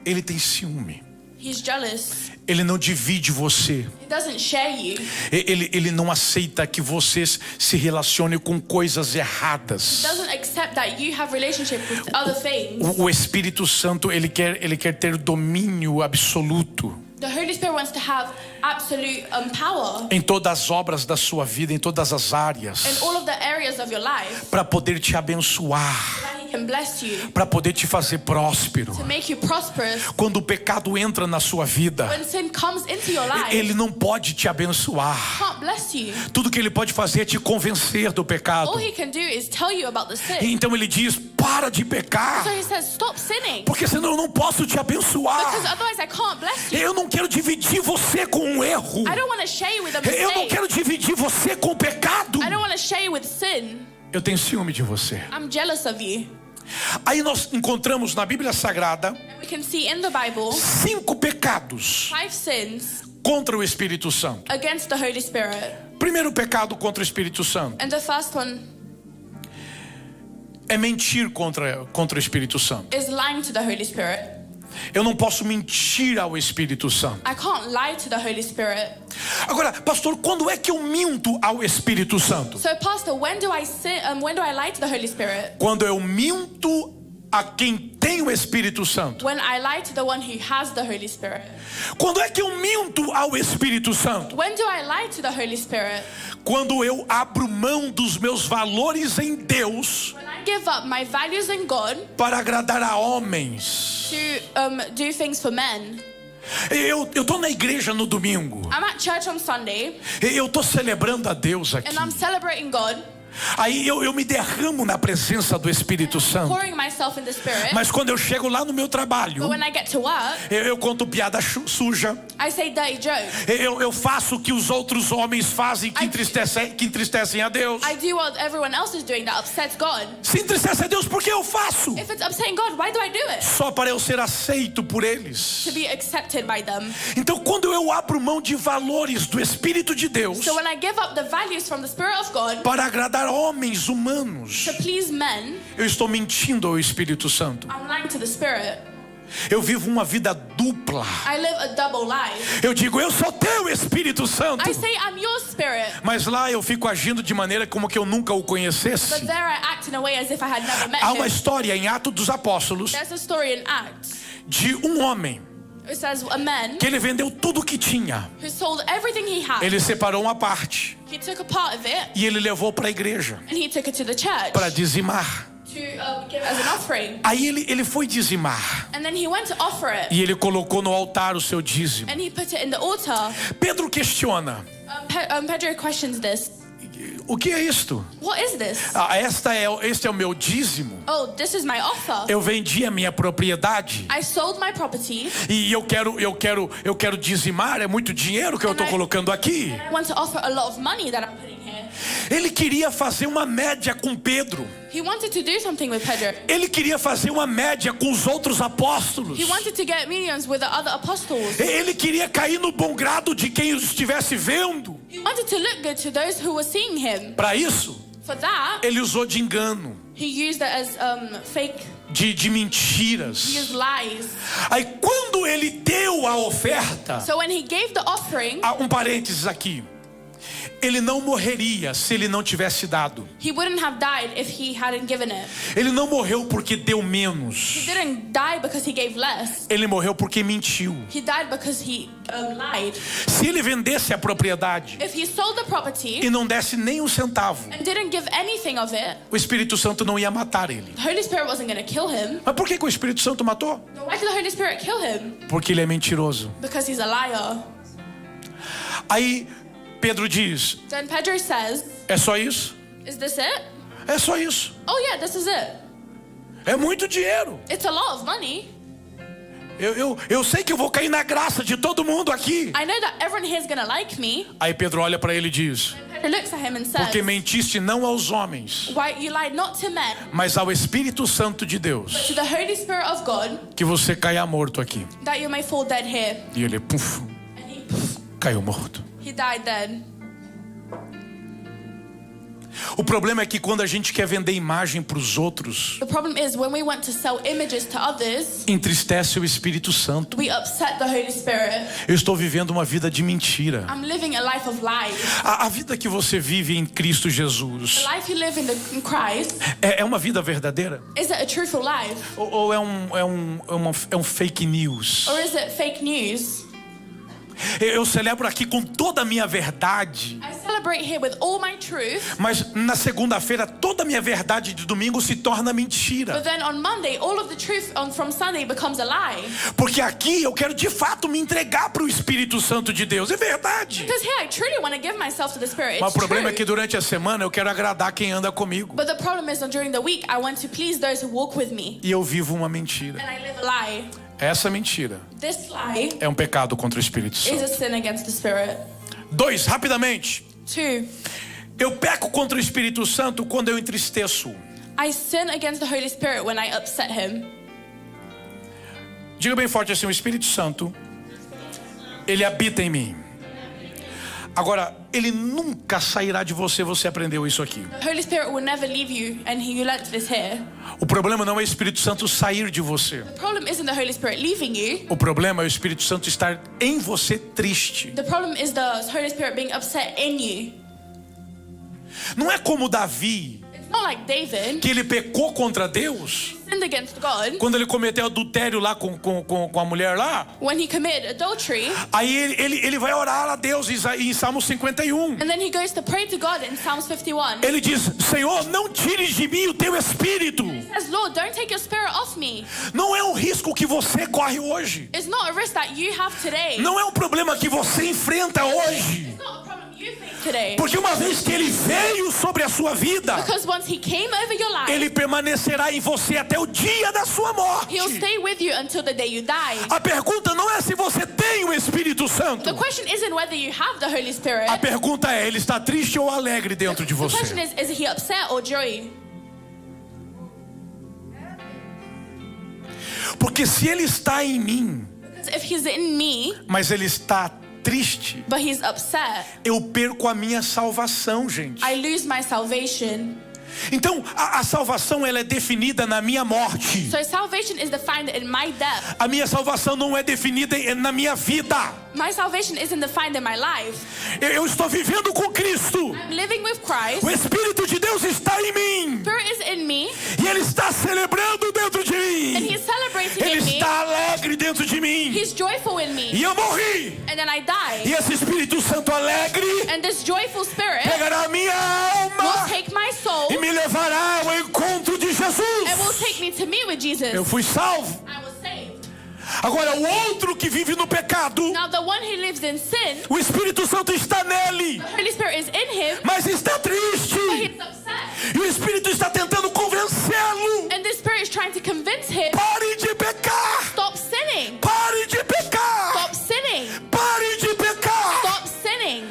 Ele tem ciúme. He's jealous. Ele não divide você. He doesn't share you. Ele não aceita que você se relacione com coisas erradas. He doesn't accept that you have relationship with other things. O Espírito Santo, ele quer ter domínio absoluto The Holy Spirit wants to have absolute power em todas as obras da sua vida, em todas as áreas, in all of the areas of your life, para poder te abençoar, that He can bless you, para poder te fazer próspero. to make you prosperous. Quando o pecado entra na sua vida, When sin comes into your life, ele não pode te abençoar. can't bless you. Tudo que ele pode fazer é te convencer do pecado. All He can do is tell you about the sin. Então ele diz, para de pecar, So He says, stop sinning, porque senão eu não posso te abençoar. because otherwise I can't bless you. Eu não quero dividir você com um erro. I don't want to share you with a Eu não mistake. quero dividir você com o pecado. I don't want to share you with sin. Eu tenho ciúme de você. I'm jealous of you. Aí nós encontramos na Bíblia Sagrada We can see in the Bible 5 pecados 5 sins contra o Espírito Santo. against the Holy Spirit. Primeiro pecado contra o Espírito Santo And the first one é mentir contra o Espírito Santo. is lying to the Holy Spirit. Eu não posso mentir ao Espírito Santo. I can't lie to the Holy Spirit. Agora, pastor, quando é que eu minto ao Espírito Santo? So, Pastor, when do I sin? When do I lie to the Holy Spirit? Quando eu minto a quem tem o Espírito Santo. When I lie to the one who has the Holy Spirit. Quando é que eu minto ao Espírito Santo? When do I lie to the Holy Spirit? Quando eu abro mão dos meus valores em Deus When I give up my values in God para agradar a homens. to do things for men. Eu tô na igreja no domingo. I'm at church on Sunday Eu tô celebrando a Deus aqui. and I'm celebrating God, Aí eu me derramo na presença do Espírito Santo. pouring myself in the Spirit. Mas quando eu chego lá no meu trabalho, But when I get to work, eu conto piada suja. I say dirty jokes. Eu faço o que os outros homens fazem que entristecem a Deus. I do what everyone else is doing that upsets God. Se entristece a Deus, por que eu faço? If it's upsetting God, why do I do it? Só para eu ser aceito por eles. To be accepted by them. Então, quando eu abro mão de valores do Espírito de Deus So when I give up the values from the Spirit of God para agradar homens humanos, to please men, eu estou mentindo ao Espírito Santo. I'm lying to the Spirit. Eu vivo uma vida dupla. I live a double life. Eu digo, eu sou teu Espírito Santo. I say I'm your Spirit, Mas lá eu fico agindo de maneira como que eu nunca o but conhecesse. there I act in a way as if I had never met Há uma him. história em Atos dos Apóstolos There's a story in Acts. de um homem It says a man que ele vendeu tudo que tinha. who sold everything he had. Ele separou uma parte He took a part of it e ele levou para a igreja and he took it to the church para dizimar. to give as an offering. Aí ele foi dizimar And then he went to offer it e ele colocou no altar o seu dízimo. and he put it in the altar. Pedro questiona: Pedro questions this. O que é isto? What is this? Este é o meu dízimo. Oh, this is my offer. Eu vendi a minha propriedade. I sold my property. E eu quero dizimar. É muito dinheiro que eu estou colocando aqui. I want to offer a lot of money that I'm putting here. Ele queria fazer uma média com Pedro. He wanted to do something with Pedro. Ele queria fazer uma média com os outros apóstolos. He wanted to get mediums with the other apostles. Ele queria cair no bom grado de quem os estivesse vendo. He wanted to look good to those who were seeing him. Para isso, For that, ele usou de engano, he used it as fake. de mentiras. He used lies. Aí quando ele deu a oferta, So when he gave the offering, um parênteses aqui, ele não morreria se ele não tivesse dado. he wouldn't have died if he hadn't given it. Ele não morreu porque deu He menos. didn't die because he gave less. Ele morreu porque mentiu. He died because he lied. Se ele vendesse a propriedade If he sold the property e não desse nem um centavo, and didn't give anything of it, o Espírito Santo não ia matar ele. the Holy Spirit wasn't going to kill him. Mas por que o Espírito Santo matou? Then why did the Holy Spirit kill him? Porque ele é mentiroso. Because he's a liar. Aí Pedro diz: Then Pedro says, é só isso? is this it? É só isso. Oh yeah, this is it. É muito dinheiro. It's a lot of money. Eu sei que eu vou cair na graça de todo mundo aqui. I know that everyone here is going to like me. Aí Pedro olha para ele e diz: Pedro looks at him and says, porque mentiste não aos homens, why you lied not to men, mas ao Espírito Santo de Deus, to the Holy Spirit of God, que você caia morto aqui. that you may fall dead here. E ele, puf, And caiu morto. he died then. O problema é que quando a gente quer vender imagem para os outros, The problem is when we want to sell images to others, entristece o Espírito Santo. we upset the Holy Spirit. Eu estou vivendo uma vida de mentira. I'm living a life of lies. A vida que você vive em Cristo Jesus The life you live in Christ, é uma vida verdadeira? is it a truthful life? Ou é um fake news? Or is it fake news? Eu celebro aqui com toda a minha verdade, I celebrate here with all my truth, mas na segunda-feira toda a minha verdade de domingo se torna mentira. but then on Monday, all of the truth from Sunday becomes a lie. Porque aqui eu quero de fato me entregar para o Espírito Santo de Deus. É verdade. Because here I truly want to give myself to the Spirit. Mas It's o problema é true. que durante a semana eu quero agradar quem anda comigo. But the problem is that during the week, I want to please those who walk with me. E eu vivo uma mentira. And I live a lie. Essa mentira This lie é um pecado contra o Espírito is Santo. a sin against the Spirit. 2, rapidamente. 2, Eu peco contra o Espírito Santo quando eu entristeço. I sin against the Holy Spirit when I upset him. Diga bem forte assim: o Espírito Santo, ele habita em mim. Agora, ele nunca sairá de você. Você aprendeu isso aqui. The Holy Spirit will never leave you, and you learnt this here. O problema não é o Espírito Santo sair de você. The problem isn't the Holy Spirit leaving you. O problema é o Espírito Santo estar em você triste. The problem is the Holy Spirit being upset in you. Não é como Davi, It's not like David que ele pecou contra Deus sinned against God quando ele cometeu adultério lá com a mulher lá. when he committed adultery, Aí ele vai orar a Deus em Salmo 51. and then he goes to pray to God in Psalms 51. Ele diz: Senhor, não tires de mim o teu espírito. He says, Lord, don't take your spirit off me. Não é um risco que você corre hoje. It's not a risk that you have today. Não é um problema que você enfrenta hoje. It's not a problem you face today. Porque uma vez que ele veio sobre a sua vida, Because once he came over your life, ele permanecerá em você até o dia da sua morte. he'll stay with you until the day you die. A pergunta não é se você tem o Espírito Santo. The question isn't whether you have the Holy Spirit. A pergunta é: ele está triste ou alegre dentro de The question você? is he upset or joy? Porque se ele está em mim, Because if he's in me, mas ele está triste, but he's upset, eu perco a minha salvação, gente. I lose my salvation. Então, a salvação ela é definida na minha morte. So salvation is defined in my death. A minha salvação não é definida na minha vida. My salvation isn't defined in my life. Eu estou vivendo com Cristo. I'm living with Christ. O Espírito de Deus está em mim. Spirit is in me, E Ele está celebrando dentro de and mim. he's celebrating Ele in me. está alegre dentro de mim. He's joyful in me. E eu morri. And then I die. E esse Espírito Santo alegre And this joyful spirit pegará a minha will alma take my soul e me levará ao encontro de and will Jesus. take me to meet with Jesus. Eu fui salvo. I was saved. Agora o outro que vive no pecado, Now the one who lives in sin, o Espírito Santo está nele, the Holy Spirit is in him, mas está triste. trying to convince him, pare de pecar. stop sinning. Pare de pecar. Stop sinning. Pare de pecar. Stop sinning.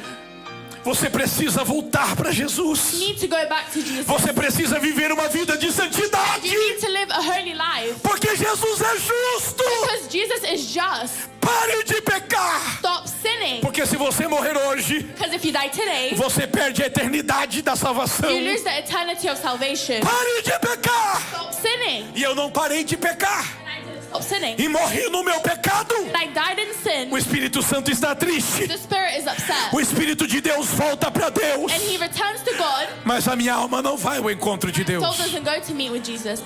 Você precisa voltar para Jesus. You need to go back to Jesus. Você precisa viver uma vida de santidade. You need to live a holy life. Porque Jesus é justo. Because Jesus is just. Pare de pecar. Stop sinning. Porque se você morrer hoje, Because if you die today, você perde a eternidade da salvação. you lose the eternity of salvation. Pare de pecar. Stop sinning. E eu não parei de pecar. And I didn't stop sinning. E morri no meu pecado. And I died in sin. O Espírito Santo está triste. The Spirit is upset. O Espírito de Deus volta para Deus. And he returns to God. Mas a minha alma não vai ao encontro de Deus. Soul doesn't go to meet with Jesus.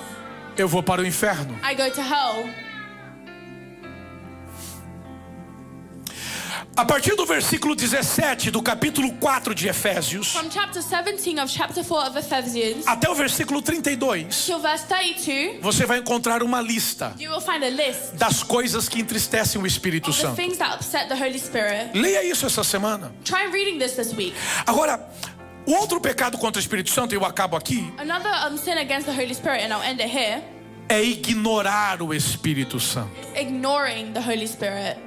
Eu vou para o inferno. I go to hell. A partir do versículo 17 do capítulo 4 de Efésios, From chapter 17 of chapter 4 of Ephesians até o versículo 32, till verse 32, você vai encontrar uma lista you will find a list das coisas que entristecem o Espírito of the Santo. things that upset the Holy Spirit. Leia isso essa semana. Try reading this week. Agora, o outro pecado contra o Espírito Santo, e eu acabo aqui, Another sin against the Holy Spirit, and I'll end it here, é ignorar o Espírito Santo. ignoring the Holy Spirit.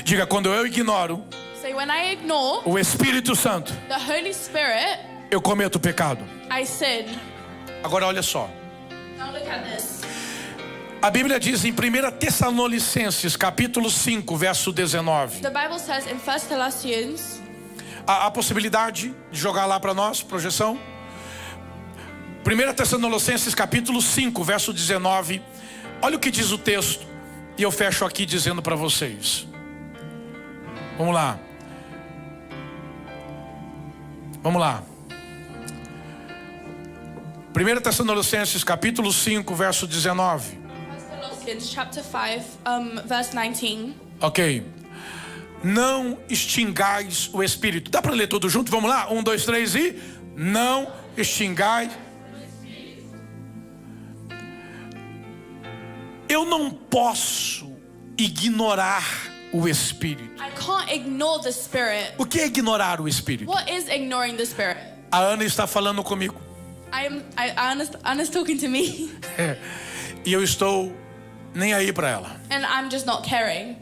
Diga, quando eu ignoro So when I ignore o Espírito Santo, the Holy Spirit, eu cometo pecado. I sin. Agora olha só. Now look at this. A Bíblia diz em 1 Tessalonicenses, capítulo 5, verso 19. The Bible says in 1 Thessalonians, A possibilidade de jogar lá para nós, projeção. 1 Tessalonicenses, capítulo 5, verso 19. Olha o que diz o texto. E eu fecho aqui dizendo para vocês. Vamos lá. Vamos lá. 1 Tessalonicenses, capítulo 5, verso 19. 1 Thessalonians chapter 5, verse 19. Ok. Não extingais o Espírito. Dá para ler tudo junto? Vamos lá? 1, 2, 3 e... Não extingais. Eu não posso ignorar o Espírito. I can't ignore the Spirit. O que é ignorar o Espírito? What is ignoring the Spirit? A Ana está falando comigo. Anna's talking to me, E eu estou nem aí para ela. and I'm just not caring.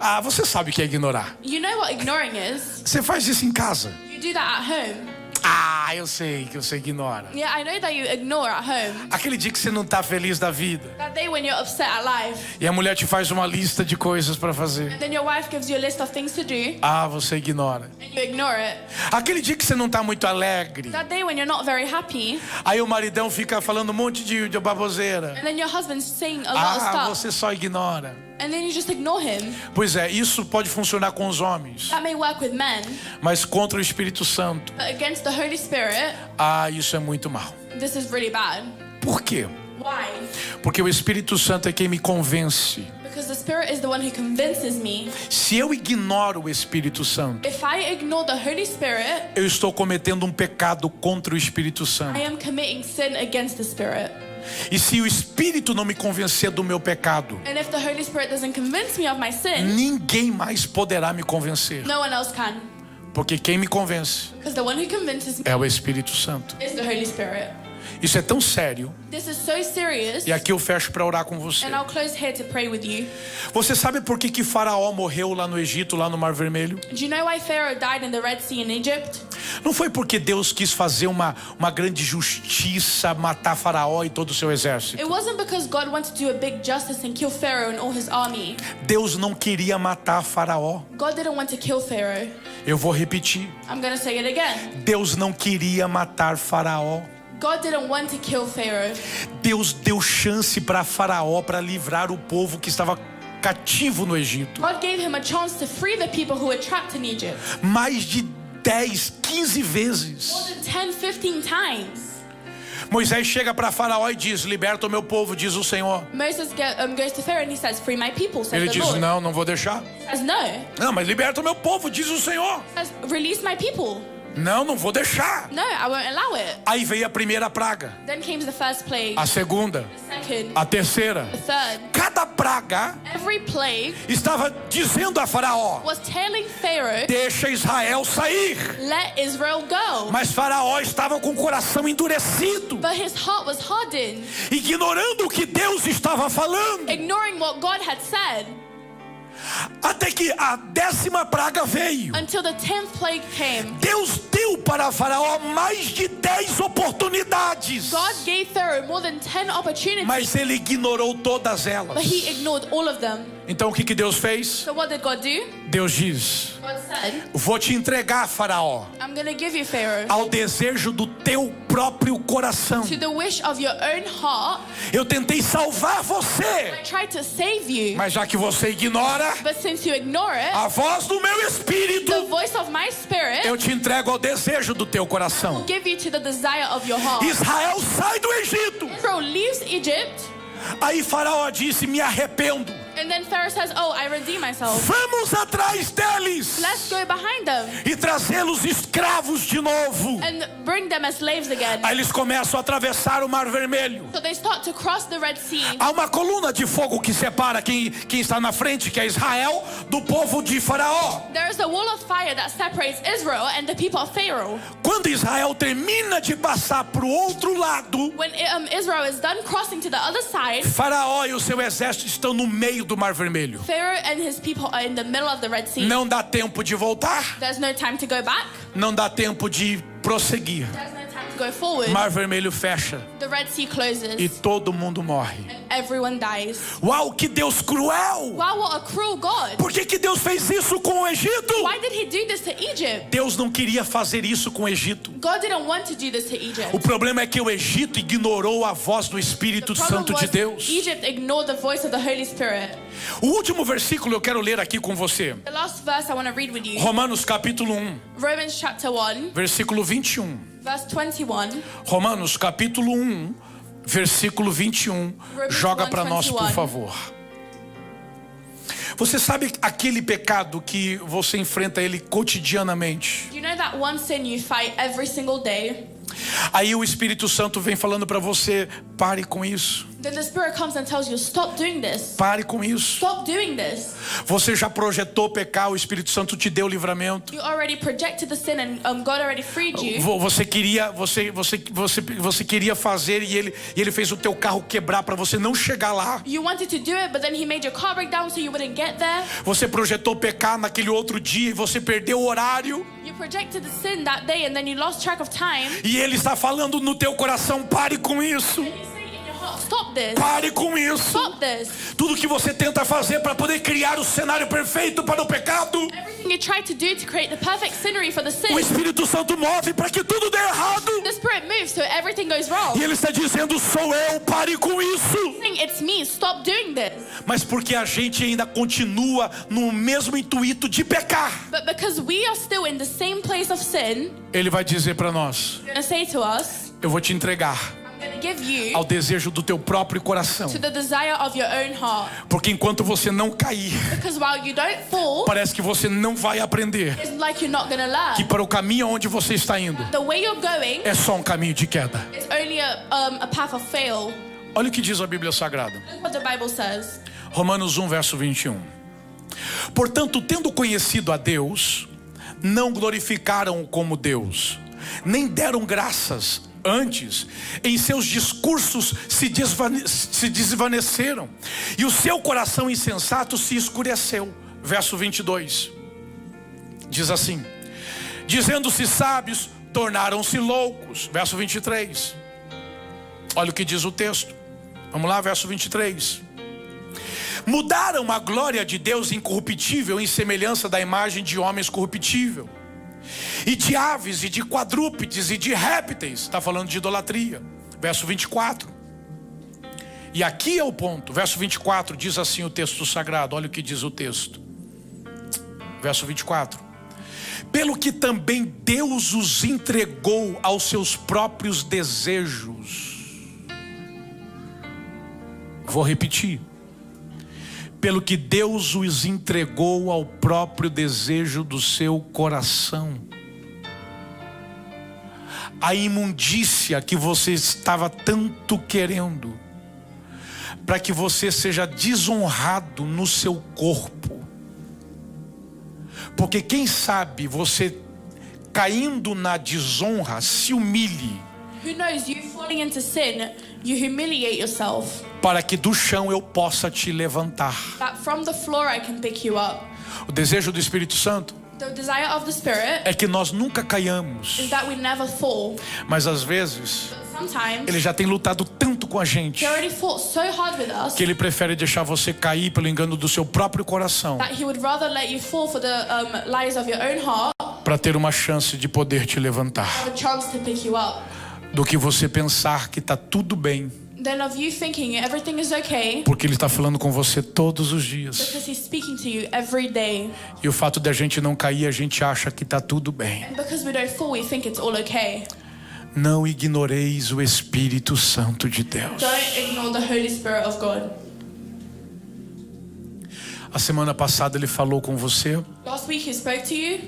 Ah, você sabe o que é ignorar. You know what ignoring is? Você faz isso em casa. You do that at home. Ah, eu sei que você ignora. Yeah, I know that you ignore at home. Aquele dia que você não está feliz da vida. That day when you're upset at life, E a mulher te faz uma lista de coisas para fazer. and then your wife gives you a list of things to do, Ah, você ignora. and you ignore it. Aquele dia que você não está muito alegre. That day when you're not very happy, Aí o maridão fica falando um monte de baboseira. and then your husband's saying a lot of Ah, stuff, você só ignora. and then you just ignore him. Pois é, isso pode funcionar com os homens. That may work with men, Mas contra o Espírito Santo, but against the Holy Spirit, ah, isso é muito mal. this is really bad. Por quê? Why? Porque o Espírito Santo é quem me convence. Because the Spirit is the one who convinces me. Se eu ignoro o Espírito Santo, If I ignore the Holy Spirit, eu estou cometendo um pecado contra o Espírito Santo. I am committing sin against the Spirit. E se o Espírito não me convencer do meu pecado, And if the Holy Spirit doesn't convince me of my sin, ninguém mais poderá me convencer. no one else can. Porque quem me convence Because the one who convinces me é o Espírito Santo. is the Holy Spirit. Isso é tão sério. This is so serious, E aqui eu fecho para orar com você. and I'll close here to pray with you. Você sabe por que Faraó morreu lá no Egito, lá no Mar Vermelho? Do you know why Pharaoh died in the Red Sea in Egypt? Não foi porque Deus quis fazer uma grande justiça, matar Faraó e todo o seu exército. It wasn't because God wanted to do a big justice and kill Pharaoh and all his army. Deus não queria matar Faraó. God didn't want to kill Pharaoh. Eu vou repetir. I'm going to say it again. Deus não queria matar Faraó. God didn't want to kill Pharaoh. Deus deu chance para Faraó para livrar o povo que estava cativo no Egito. God gave him a chance to free the people who were trapped in Egypt. Mais de 10, 15 More vezes. than 10, 15 times. Moisés chega para Faraó e diz: liberta o meu povo, diz o Senhor. Moses goes to Pharaoh and he says, free my people, says Ele the diz: Lord. não vou deixar. He says, no. Não, mas liberta o meu povo, diz o Senhor. He says, release my people. Não vou deixar. No, I won't allow it. Aí veio a primeira praga, Then came the first plague, a segunda, the second, a terceira. the third. Cada cada praga Every plague estava dizendo a Faraó: was telling Pharaoh, deixa Israel sair. let Israel go. Mas Faraó estava com o coração endurecido, But his heart was hardened, ignorando o que Deus estava falando. ignoring what God had said, Até que a 10ª praga veio. until the 10th plague came. Deus deu para Faraó mais de 10 oportunidades, God gave Pharaoh more than 10 opportunities, mas ele ignorou todas elas. but he ignored all of them. Então o que Deus fez? So what did God do? Deus diz: God said, vou te entregar, Faraó, I'm going to give you, Pharaoh, ao desejo do teu próprio coração. to the wish of your own heart. Eu tentei salvar você, I tried to save you, mas já que você ignora but since you ignore it, a voz do meu the espírito, voice of my spirit eu te entrego ao desejo do teu will coração. give you to the desire of your heart. Israel sai do Egito. Israel leaves Egypt, Aí Faraó disse: me arrependo. and then Pharaoh says, oh, I redeem myself. Vamos atrás deles Let's go behind them e trazê-los escravos de novo. and bring them as slaves again. Aí eles começam a atravessar o Mar Vermelho. So they start to cross the Red Sea. Há uma coluna de fogo que separa quem está na frente, que é Israel, do povo de Faraó. There is a wall of fire that separates Israel and the people of Pharaoh. Quando Israel termina de passar para o outro lado, When Israel is done crossing to the other side, Faraó e o seu exército estão no meio do Mar Vermelho. Pharaoh and his people are in the middle of the Red Sea. Não dá tempo de voltar, There's no time to go back. não dá tempo de prosseguir. There's no time to go forward. Mar Vermelho fecha The Red Sea e closes todo mundo morre. and everyone dies. Uau, que Deus cruel! Wow, what a cruel God. Por que Deus fez isso com o Egito? Why did he do this to Egypt? Deus não queria fazer isso com o Egito. God didn't want to do this to Egypt. O problema é que o Egito ignorou a voz do Espírito The problem Santo de was Deus. Egypt ignored the voice of the Holy Spirit. O último versículo eu quero ler aqui com você. The last verse I want to read with you. Romanos capítulo 1, Romans chapter 1, versículo 21. verse 21. Romanos capítulo 1, versículo 21. Romans Joga 1, para nós, por 21. favor. Você sabe aquele pecado que você enfrenta ele cotidianamente? Do you know that one sin you fight every single day? Aí o Espírito Santo vem falando para você: pare com isso. Then the Spirit comes and tells you, stop doing this. Pare com isso. Stop doing this. Você já projetou pecar, o Espírito Santo te deu livramento. You already projected the sin and God already freed you. Você queria fazer e ele fez o teu carro quebrar para você não chegar lá. You wanted to do it, but then He made your car break down so you wouldn't get there. Você projetou pecar naquele outro dia e você perdeu o horário. You projected the sin that day and then you lost track of time. E ele está falando no teu coração: pare com isso. And you say in your heart, stop this. Pare com isso. Stop this. Tudo que você tenta fazer para poder criar o cenário perfeito para o pecado, Everything you try to do to create the perfect scenery for the o sin, Espírito Santo move para que tudo dê errado. the Spirit moves so everything goes wrong. E ele está dizendo: sou eu, pare com isso. Saying, it's me, stop doing this. Mas porque a gente ainda continua no mesmo intuito de pecar, But because we are still in the same place of sin, ele vai dizer para nós: He's going to say to us, eu vou te entregar I'm going to give you ao desejo do teu próprio coração. to the desire of your own heart. Porque enquanto você não cair, Because while you don't fall, parece que você não vai aprender it's like you're not going to que learn. para o caminho onde você está indo The way you're going é só um caminho de queda. is only a path of fail. Olha o que diz a Bíblia Sagrada. Look what the Bible says. Romanos 1, verso 21. Portanto, tendo conhecido a Deus, não glorificaram-o como Deus, nem deram graças. Antes, em seus discursos se desvaneceram, e o seu coração insensato se escureceu. Verso 22. Diz assim: dizendo-se sábios, tornaram-se loucos. Verso 23. Olha o que diz o texto. Vamos lá, verso 23. Mudaram a glória de Deus incorruptível em semelhança da imagem de homens corruptível, e de aves, e de quadrúpedes, e de répteis. Está falando de idolatria. Verso 24. E aqui é o ponto. Verso 24 diz assim o texto sagrado. Olha o que diz o texto. Verso 24. Pelo que também Deus os entregou aos seus próprios desejos. Vou repetir. Pelo que Deus os entregou ao próprio desejo do seu coração. A imundícia que você estava tanto querendo, para que você seja desonrado no seu corpo. Porque quem sabe você caindo na desonra se humilhe. Who knows, you falling into sin, you humiliate yourself. Para que do chão eu possa te levantar. That from the floor I can pick you up. O desejo do Espírito Santo The desire of the Spirit é que nós nunca caiamos. is that we never fall. Mas às vezes But sometimes ele já tem lutado tanto com a gente he already fought so hard with us que ele prefere deixar você cair pelo engano do seu próprio coração, that he would rather let you fall for the lies of your own heart, para ter uma chance de poder te levantar, have a chance to pick you up, do que você pensar que está tudo bem, than of you thinking everything is okay porque ele está falando com você todos os dias. because he's speaking to you every day. E o fato de a gente não cair, a gente acha que está tudo bem. And because we don't fall, we think it's all okay. Não ignoreis o Espírito Santo de Deus. Don't ignore the Holy Spirit of God. A semana passada ele falou com você. Last week he spoke to you.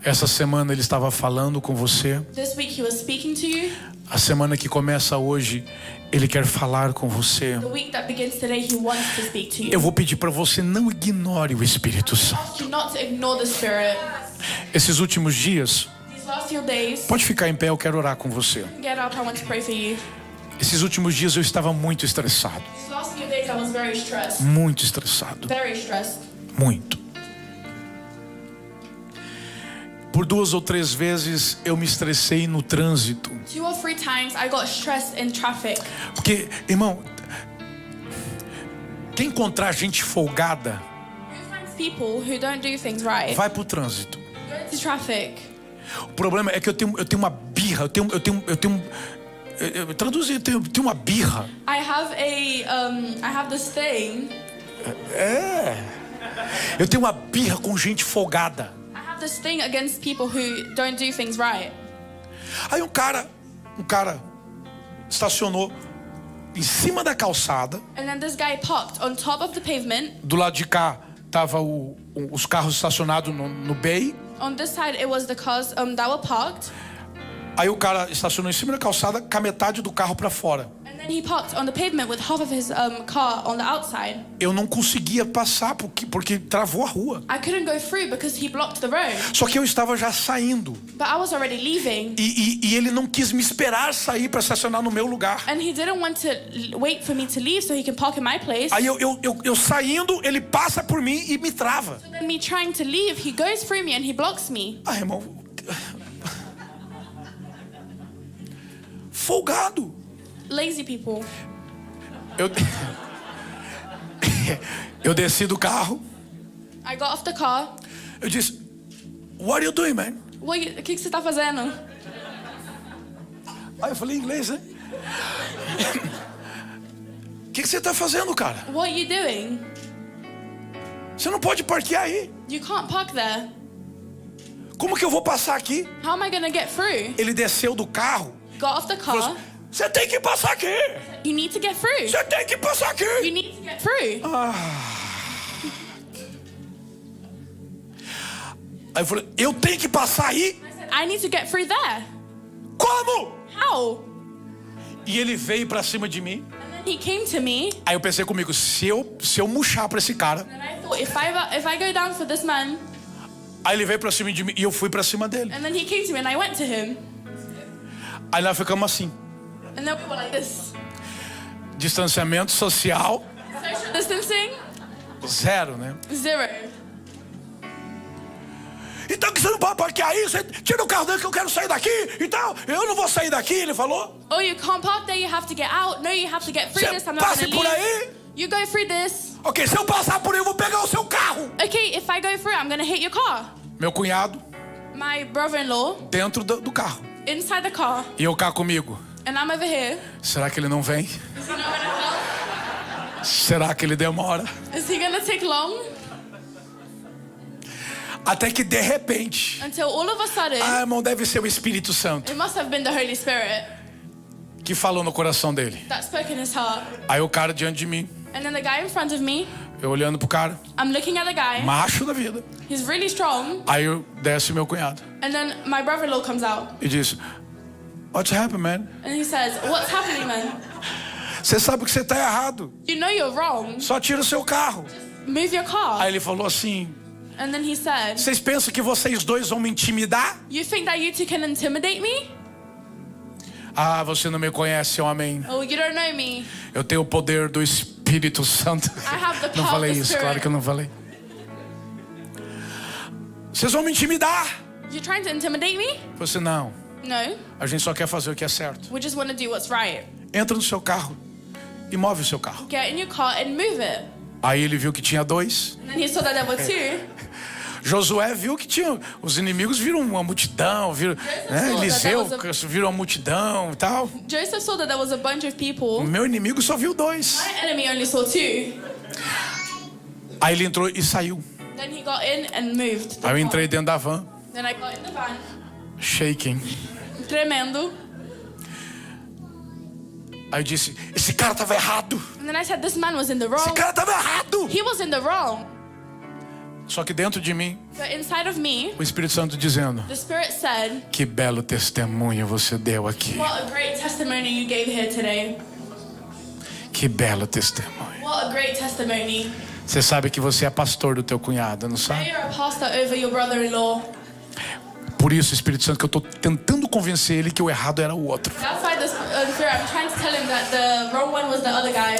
Essa semana ele estava falando com você. This week he was speaking to you. A semana que começa hoje, ele quer falar com você. The week that begins today, he wants to speak to you. Eu vou pedir para você, não ignore o Espírito Santo. Ask you not to ignore the Spirit. Esses últimos dias, These last few days, pode ficar em pé, eu quero orar com você. get up, I want to pray for you. Esses últimos dias eu estava muito estressado. These last few days I was very stressed. Muito estressado. Very stressed. Muito. Por 2 ou 3 vezes eu me estressei no trânsito. 2 or 3 times I got stressed in traffic. Porque, irmão, quem encontrar gente folgada, Who finds people who don't do things right? vai pro trânsito. Go to traffic. O problema é que eu tenho uma birra, traduzir, eu tenho uma birra. I have this thing. Eu tenho uma birra com gente folgada. I have this thing against people who don't do things right. Aí um cara estacionou em cima da calçada. And then this guy parked on top of the pavement. Do lado de cá tava os carros estacionados no bay. On this side it was the cars that were parked. Aí o cara estacionou em cima da calçada com a metade do carro para fora. And then he parked on the pavement with half of his car on the outside. Eu não conseguia passar porque travou a rua. I couldn't go through because he blocked the road. Só que eu estava já saindo. But I was already leaving. E ele não quis me esperar sair para estacionar no meu lugar. And he didn't want to wait for me to leave so he can park in my place. Aí eu saindo, ele passa por mim e me trava. And me trying to leave, he goes through me and he blocks me. Ah, irmão. Folgado. Lazy people. Eu desci do carro. I got off the car. Eu disse, what are you doing, man? O que você tá fazendo? Aí eu falei em inglês, né? O que você está fazendo, cara? What are you doing? Você não pode parquear aí. You can't park there. Como que eu vou passar aqui? How am I gonna get through? Ele desceu do carro. Got off the Falou car. assim, você tem que passar aqui. You need to get through. Você tem que passar aqui. You need to get through. Aí eu falei, eu tenho que passar aí? I need to get through there. Como? How? E ele veio pra cima de mim. And then he came to me. Aí eu pensei comigo, se eu murchar pra esse cara. And I thought, if I go down for this man. Aí ele veio pra cima de mim e eu fui pra cima dele. And then he came to me and I went to him. Aí nós ficamos assim. And then we were like this. Distanciamento social, Social distancing, 0, né? 0. Então que você não pode parquear aí, você tira o carro dele que eu quero sair daqui. Então, eu não vou sair daqui, ele falou. Oh, you can't park there, you have to get out. No, you have to get through Você this. I'm not passe gonna por leave. aí. You go through this. Ok, se eu passar por aí, eu vou pegar o seu carro. Okay, if I go through, I'm gonna hit your car. Meu cunhado, My brother-in-law, dentro do carro. inside the car, E eu cá comigo. and I'm over here. Será que ele não vem? Is he not gonna help? Será que ele demora? Is he gonna take long? Até que de repente, Until all of a sudden, irmão, deve ser o Espírito Santo it must have been the Holy Spirit que falou no coração dele. that spoke in his heart. Aí o cara diante de mim, And then the guy in front of me, eu olhando pro cara, I'm looking at the guy. macho da vida. He's really strong. Aí desce meu cunhado And then my brother-in-law comes out. e diz, what's happened, man? And he says, what's happening, man? Você sabe que você está errado. You know you're wrong. Só tira o seu carro. Move your car. Aí ele falou assim: And then he said, vocês pensam que vocês dois vão me intimidar? you think that you two can intimidate me? Ah, você não me conhece, homem. Oh, you don't know me. Eu tenho o poder do Espírito Santo. I have the Não power falei of the isso, Spirit. claro que eu não falei. Vocês vão me intimidar? You're trying to intimidate me? Você não. No. A gente só quer fazer o que é certo. We just want to do what's right. Entra no seu carro e move o seu carro. Get in your car and move it. Aí ele viu que tinha dois. And then he saw that there were two. Josué viu que tinha, os inimigos viram uma multidão, viram, né? Eliseu viram uma multidão e tal. Joseph saw that there was a bunch of O people. meu inimigo só viu dois. My enemy only saw two. Aí ele entrou e saiu. Then he got in and moved. the Aí eu car. entrei dentro da van, Then I got in the van. shaking. Tremendo. Aí eu disse: esse cara estava errado. And then I said, this man was in the Esse wrong. cara estava errado. He was in the wrong. Só que dentro de mim, But inside of me, o Espírito Santo dizendo: the Spirit said, que belo testemunho você deu aqui. what a great testimony you gave here today. Que belo testemunho. What a great testimony. Você sabe que você é pastor do teu cunhado, não Now sabe? you're a pastor over your brother-in-law. Por isso, Espírito Santo, que eu estou tentando convencer ele que o errado era o outro. That's why the Spirit, I'm trying to tell him that the wrong one was the other guy.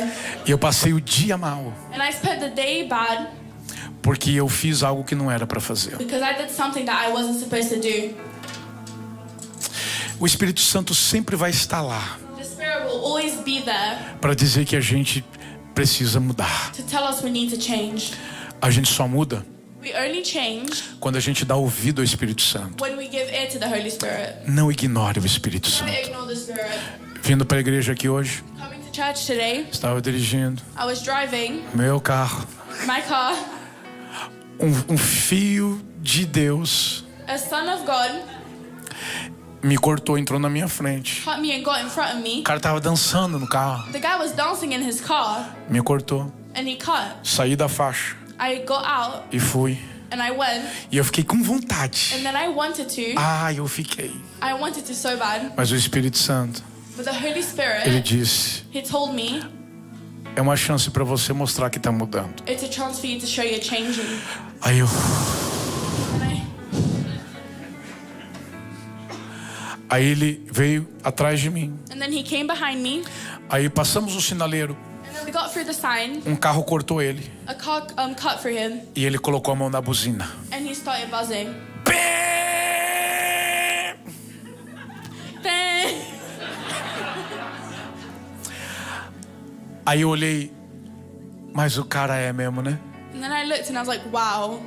E eu passei o dia mal, And I spent the day bad porque eu fiz algo que não era para fazer. because I did something that I wasn't supposed to do. O Espírito Santo sempre vai estar lá The Spirit will always be there para dizer que a gente precisa mudar. to tell us we need to change. A gente só muda We only change quando a gente dá ouvido ao Espírito Santo. when we give ear to the Holy Spirit. Não ignore o Espírito Don't Santo. ignore the Spirit. Vindo para a igreja aqui hoje, Coming to church today, estava dirigindo I was driving meu carro. my car. Um filho de Deus A son of God me cortou, entrou na minha frente. cut me and got in front of me. O cara estava dançando no carro, The guy was dancing in his car me cortou. and he cut. Saí da faixa I got out e fui. and I went E eu fiquei com vontade. and then I wanted to. Eu fiquei. I wanted to so bad. Mas o Espírito Santo, But the Holy ele Spirit, disse: he told me, é uma chance para você mostrar que está mudando. it's a chance for you to show you're changing. Aí eu. And I, Aí ele veio atrás de mim. and then he came behind me. Aí passamos o sinaleiro. And then we got through the sign. Um carro cortou ele. A car cut through him. E ele colocou a mão na buzina. And he started buzzing. Pé! Then, Aí eu olhei. Mas o cara é mesmo, né? and then I looked and I was like, wow.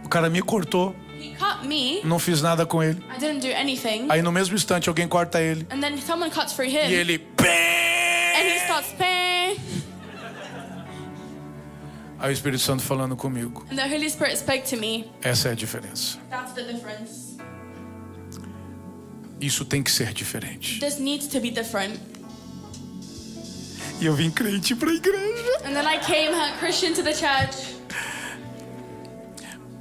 O cara me cortou. He cut me. Não fiz nada com ele. I didn't do anything. Aí no mesmo instante alguém corta ele. And then someone cuts through him. E ele. Pé! And he starts paying. Aí o Espírito Santo falando comigo. And the Holy Spirit spoke to me. Essa é a diferença. That's the difference. Isso tem que ser diferente. This needs to be different. E eu vim crente pra igreja. And then I came a Christian to the church.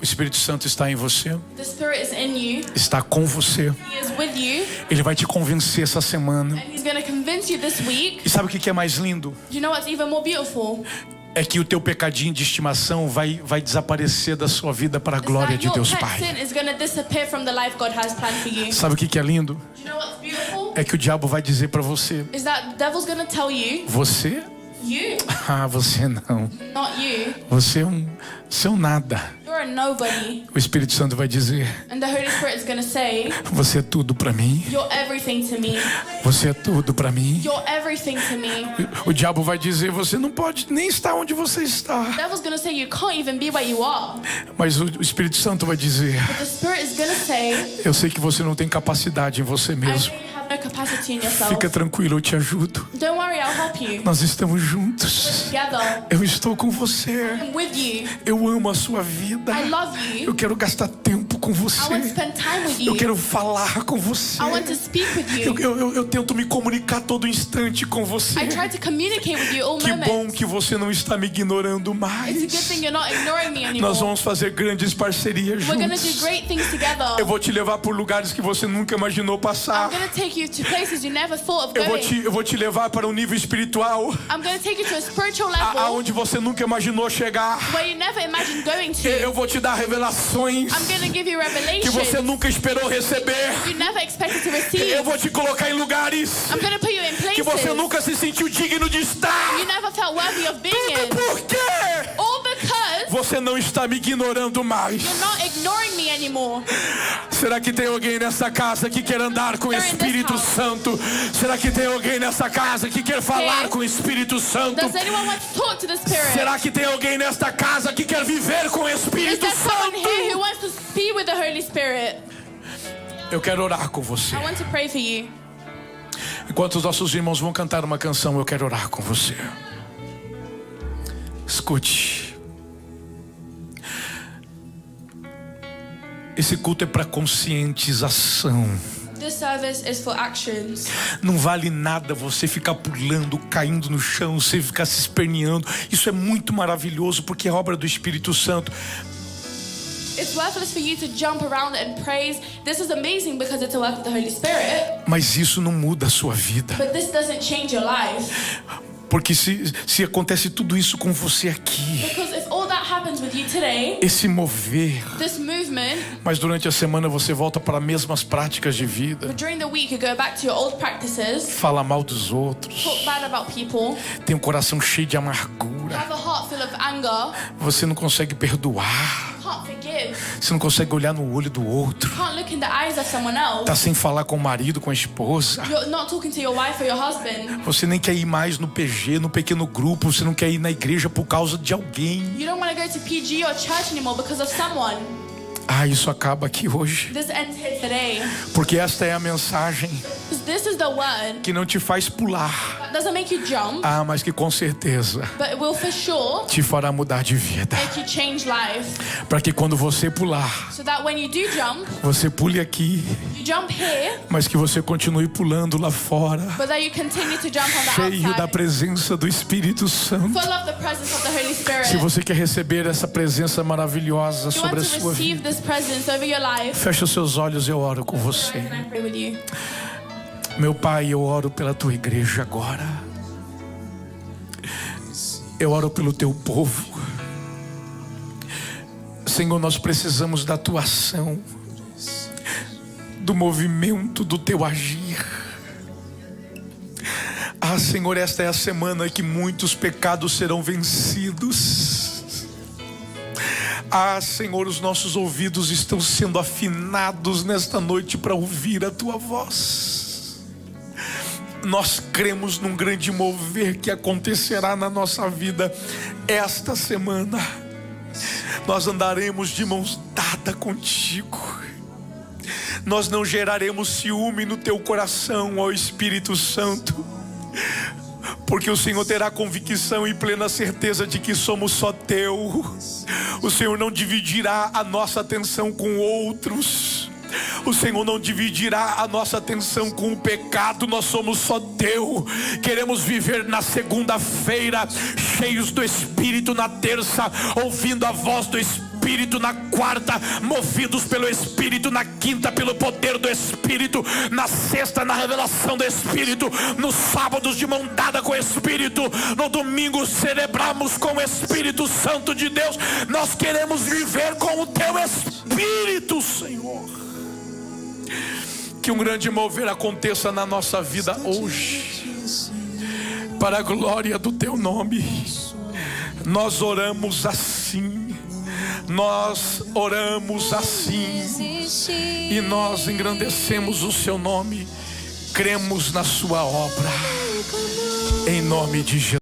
O Espírito Santo está em você. The Spirit is in you. Está com você. He is with you. Ele vai te convencer essa semana. And He's going to convince you this week. E sabe o que é mais lindo? Do you know what's even more beautiful? É que o teu pecadinho de estimação vai desaparecer da sua vida para a Is glória that de your Deus pet Pai. sin is going to disappear from the life God has planned for you. Sabe o que é lindo? Do you know what's beautiful? É que o diabo vai dizer para você: Is that the devil's going to tell you, você? you, Você não. not you. Você é um nada. You're a nobody. O Espírito Santo vai dizer: And the Holy Spirit is going to say, você é tudo para mim. you're everything to me. Você é tudo para mim. You're everything to me. O diabo vai dizer: você não pode nem estar onde você está. The devil's going to say you can't even be where you are. Mas o Espírito Santo vai dizer: But the Spirit is going to say, eu sei que você não tem capacidade em você I mesmo. know you have no capacity in yourself. Fica tranquilo, eu te ajudo. Don't worry, I'll help you. Nós estamos juntos. Together. Eu estou com você. I'm with you. Eu amo a sua vida. I love Eu you. quero gastar tempo com você. I want to spend time with Eu you. quero falar com você. I want to speak with you. Eu tento me comunicar todo instante com você. I try to communicate with you all Que bom moments. que você não está me ignorando It's a mais. good thing you're not ignoring me anymore. Nós vamos fazer grandes parcerias We're going to do juntos. great things together. Eu vou te levar por lugares que você nunca imaginou passar. I'm going to take you to places you never thought of going. Eu vou te levar para um nível espiritual I'm going to take you to a spiritual level aonde você nunca imaginou chegar. where you never imagined going to. Eu vou te dar revelações I'm going to give you que você revelation nunca esperou receber. you never expected to receive. Eu vou te colocar em lugares I'm going to put you in que você places nunca se sentiu digno de estar. you never felt worthy of being in. Por quê? All because Você não está me ignorando mais. you're not ignoring me anymore. Será que tem alguém nessa casa que quer andar com o They're in this Espírito house. Santo? Será que tem alguém nessa casa que quer falar Yes. com o Espírito Santo? Does anyone want to talk to the Spirit? Será que tem alguém nesta casa que quer viver com o Is Espírito there someone here who Santo? wants to be with the Holy Spirit? Eu quero orar com você. I want to pray for you. Enquanto os nossos irmãos vão cantar uma canção, eu quero orar com você. Escute. Esse culto é para conscientização. This service is for actions. Não vale nada você ficar pulando, caindo no chão, você ficar se esperneando. Isso é muito maravilhoso porque é obra do Espírito Santo. It's worthless for you to jump around and praise. This is amazing because it's a work of the Holy Spirit. Mas isso não muda a sua vida. But this doesn't change your life. Porque se acontece tudo isso com você aqui, Because if all that happens with you today, esse mover, this movement, mas durante a semana você volta para as mesmas práticas de vida, but during the week you go back to your old practices, fala mal dos outros, talk bad about people, tem um coração cheio de amargura, have a heart full of anger, você não consegue perdoar, can't forgive, você não consegue olhar no olho do outro, can't look in the eyes of someone else, tá sem falar com o marido, com a esposa, you're not talking to your wife or your husband, você nem quer ir mais no PG, no pequeno grupo, você não quer ir na igreja por causa de alguém. you don't want to go to PG or church anymore because of someone. Isso acaba aqui hoje, This ends here today. porque esta é a mensagem Because this is the word que não te faz pular, that doesn't make you jump, mas que com certeza but it will for sure te fará mudar de vida, make you change life. para que quando você pular, So that when you do jump, você pule aqui, you jump here, mas que você continue pulando lá fora, but that you continue to jump on the cheio da outside, presença do Espírito Santo. full of the presence of the Holy Spirit. Se você quer receber essa presença maravilhosa You want sobre a to sua receive vida, this presence over your life? feche os seus olhos, eu oro com você. Can I pray with you? Meu Pai, eu oro pela tua igreja agora. Eu oro pelo teu povo. Senhor, nós precisamos da tua ação, do movimento, do teu agir. Senhor, esta é a semana que muitos pecados serão vencidos. Senhor, os nossos ouvidos estão sendo afinados nesta noite para ouvir a tua voz. Nós cremos num grande mover que acontecerá na nossa vida esta semana. Nós andaremos de mãos dadas contigo. Nós não geraremos ciúme no teu coração, ó Espírito Santo, porque o Senhor terá convicção e plena certeza de que somos só teu. O Senhor não dividirá a nossa atenção com outros. O Senhor não dividirá a nossa atenção com o pecado. Nós somos só teu. Queremos viver na segunda-feira cheios do Espírito, na terça ouvindo a voz do Espírito, na quarta movidos pelo Espírito, na quinta pelo poder do Espírito, na sexta na revelação do Espírito, nos sábados de mão dada com o Espírito, no domingo celebramos com o Espírito Santo de Deus. Nós queremos viver com o teu Espírito, Senhor. Que um grande mover aconteça na nossa vida hoje, para a glória do teu nome. Nós oramos assim, nós oramos assim, e nós engrandecemos o seu nome, cremos na sua obra, em nome de Jesus.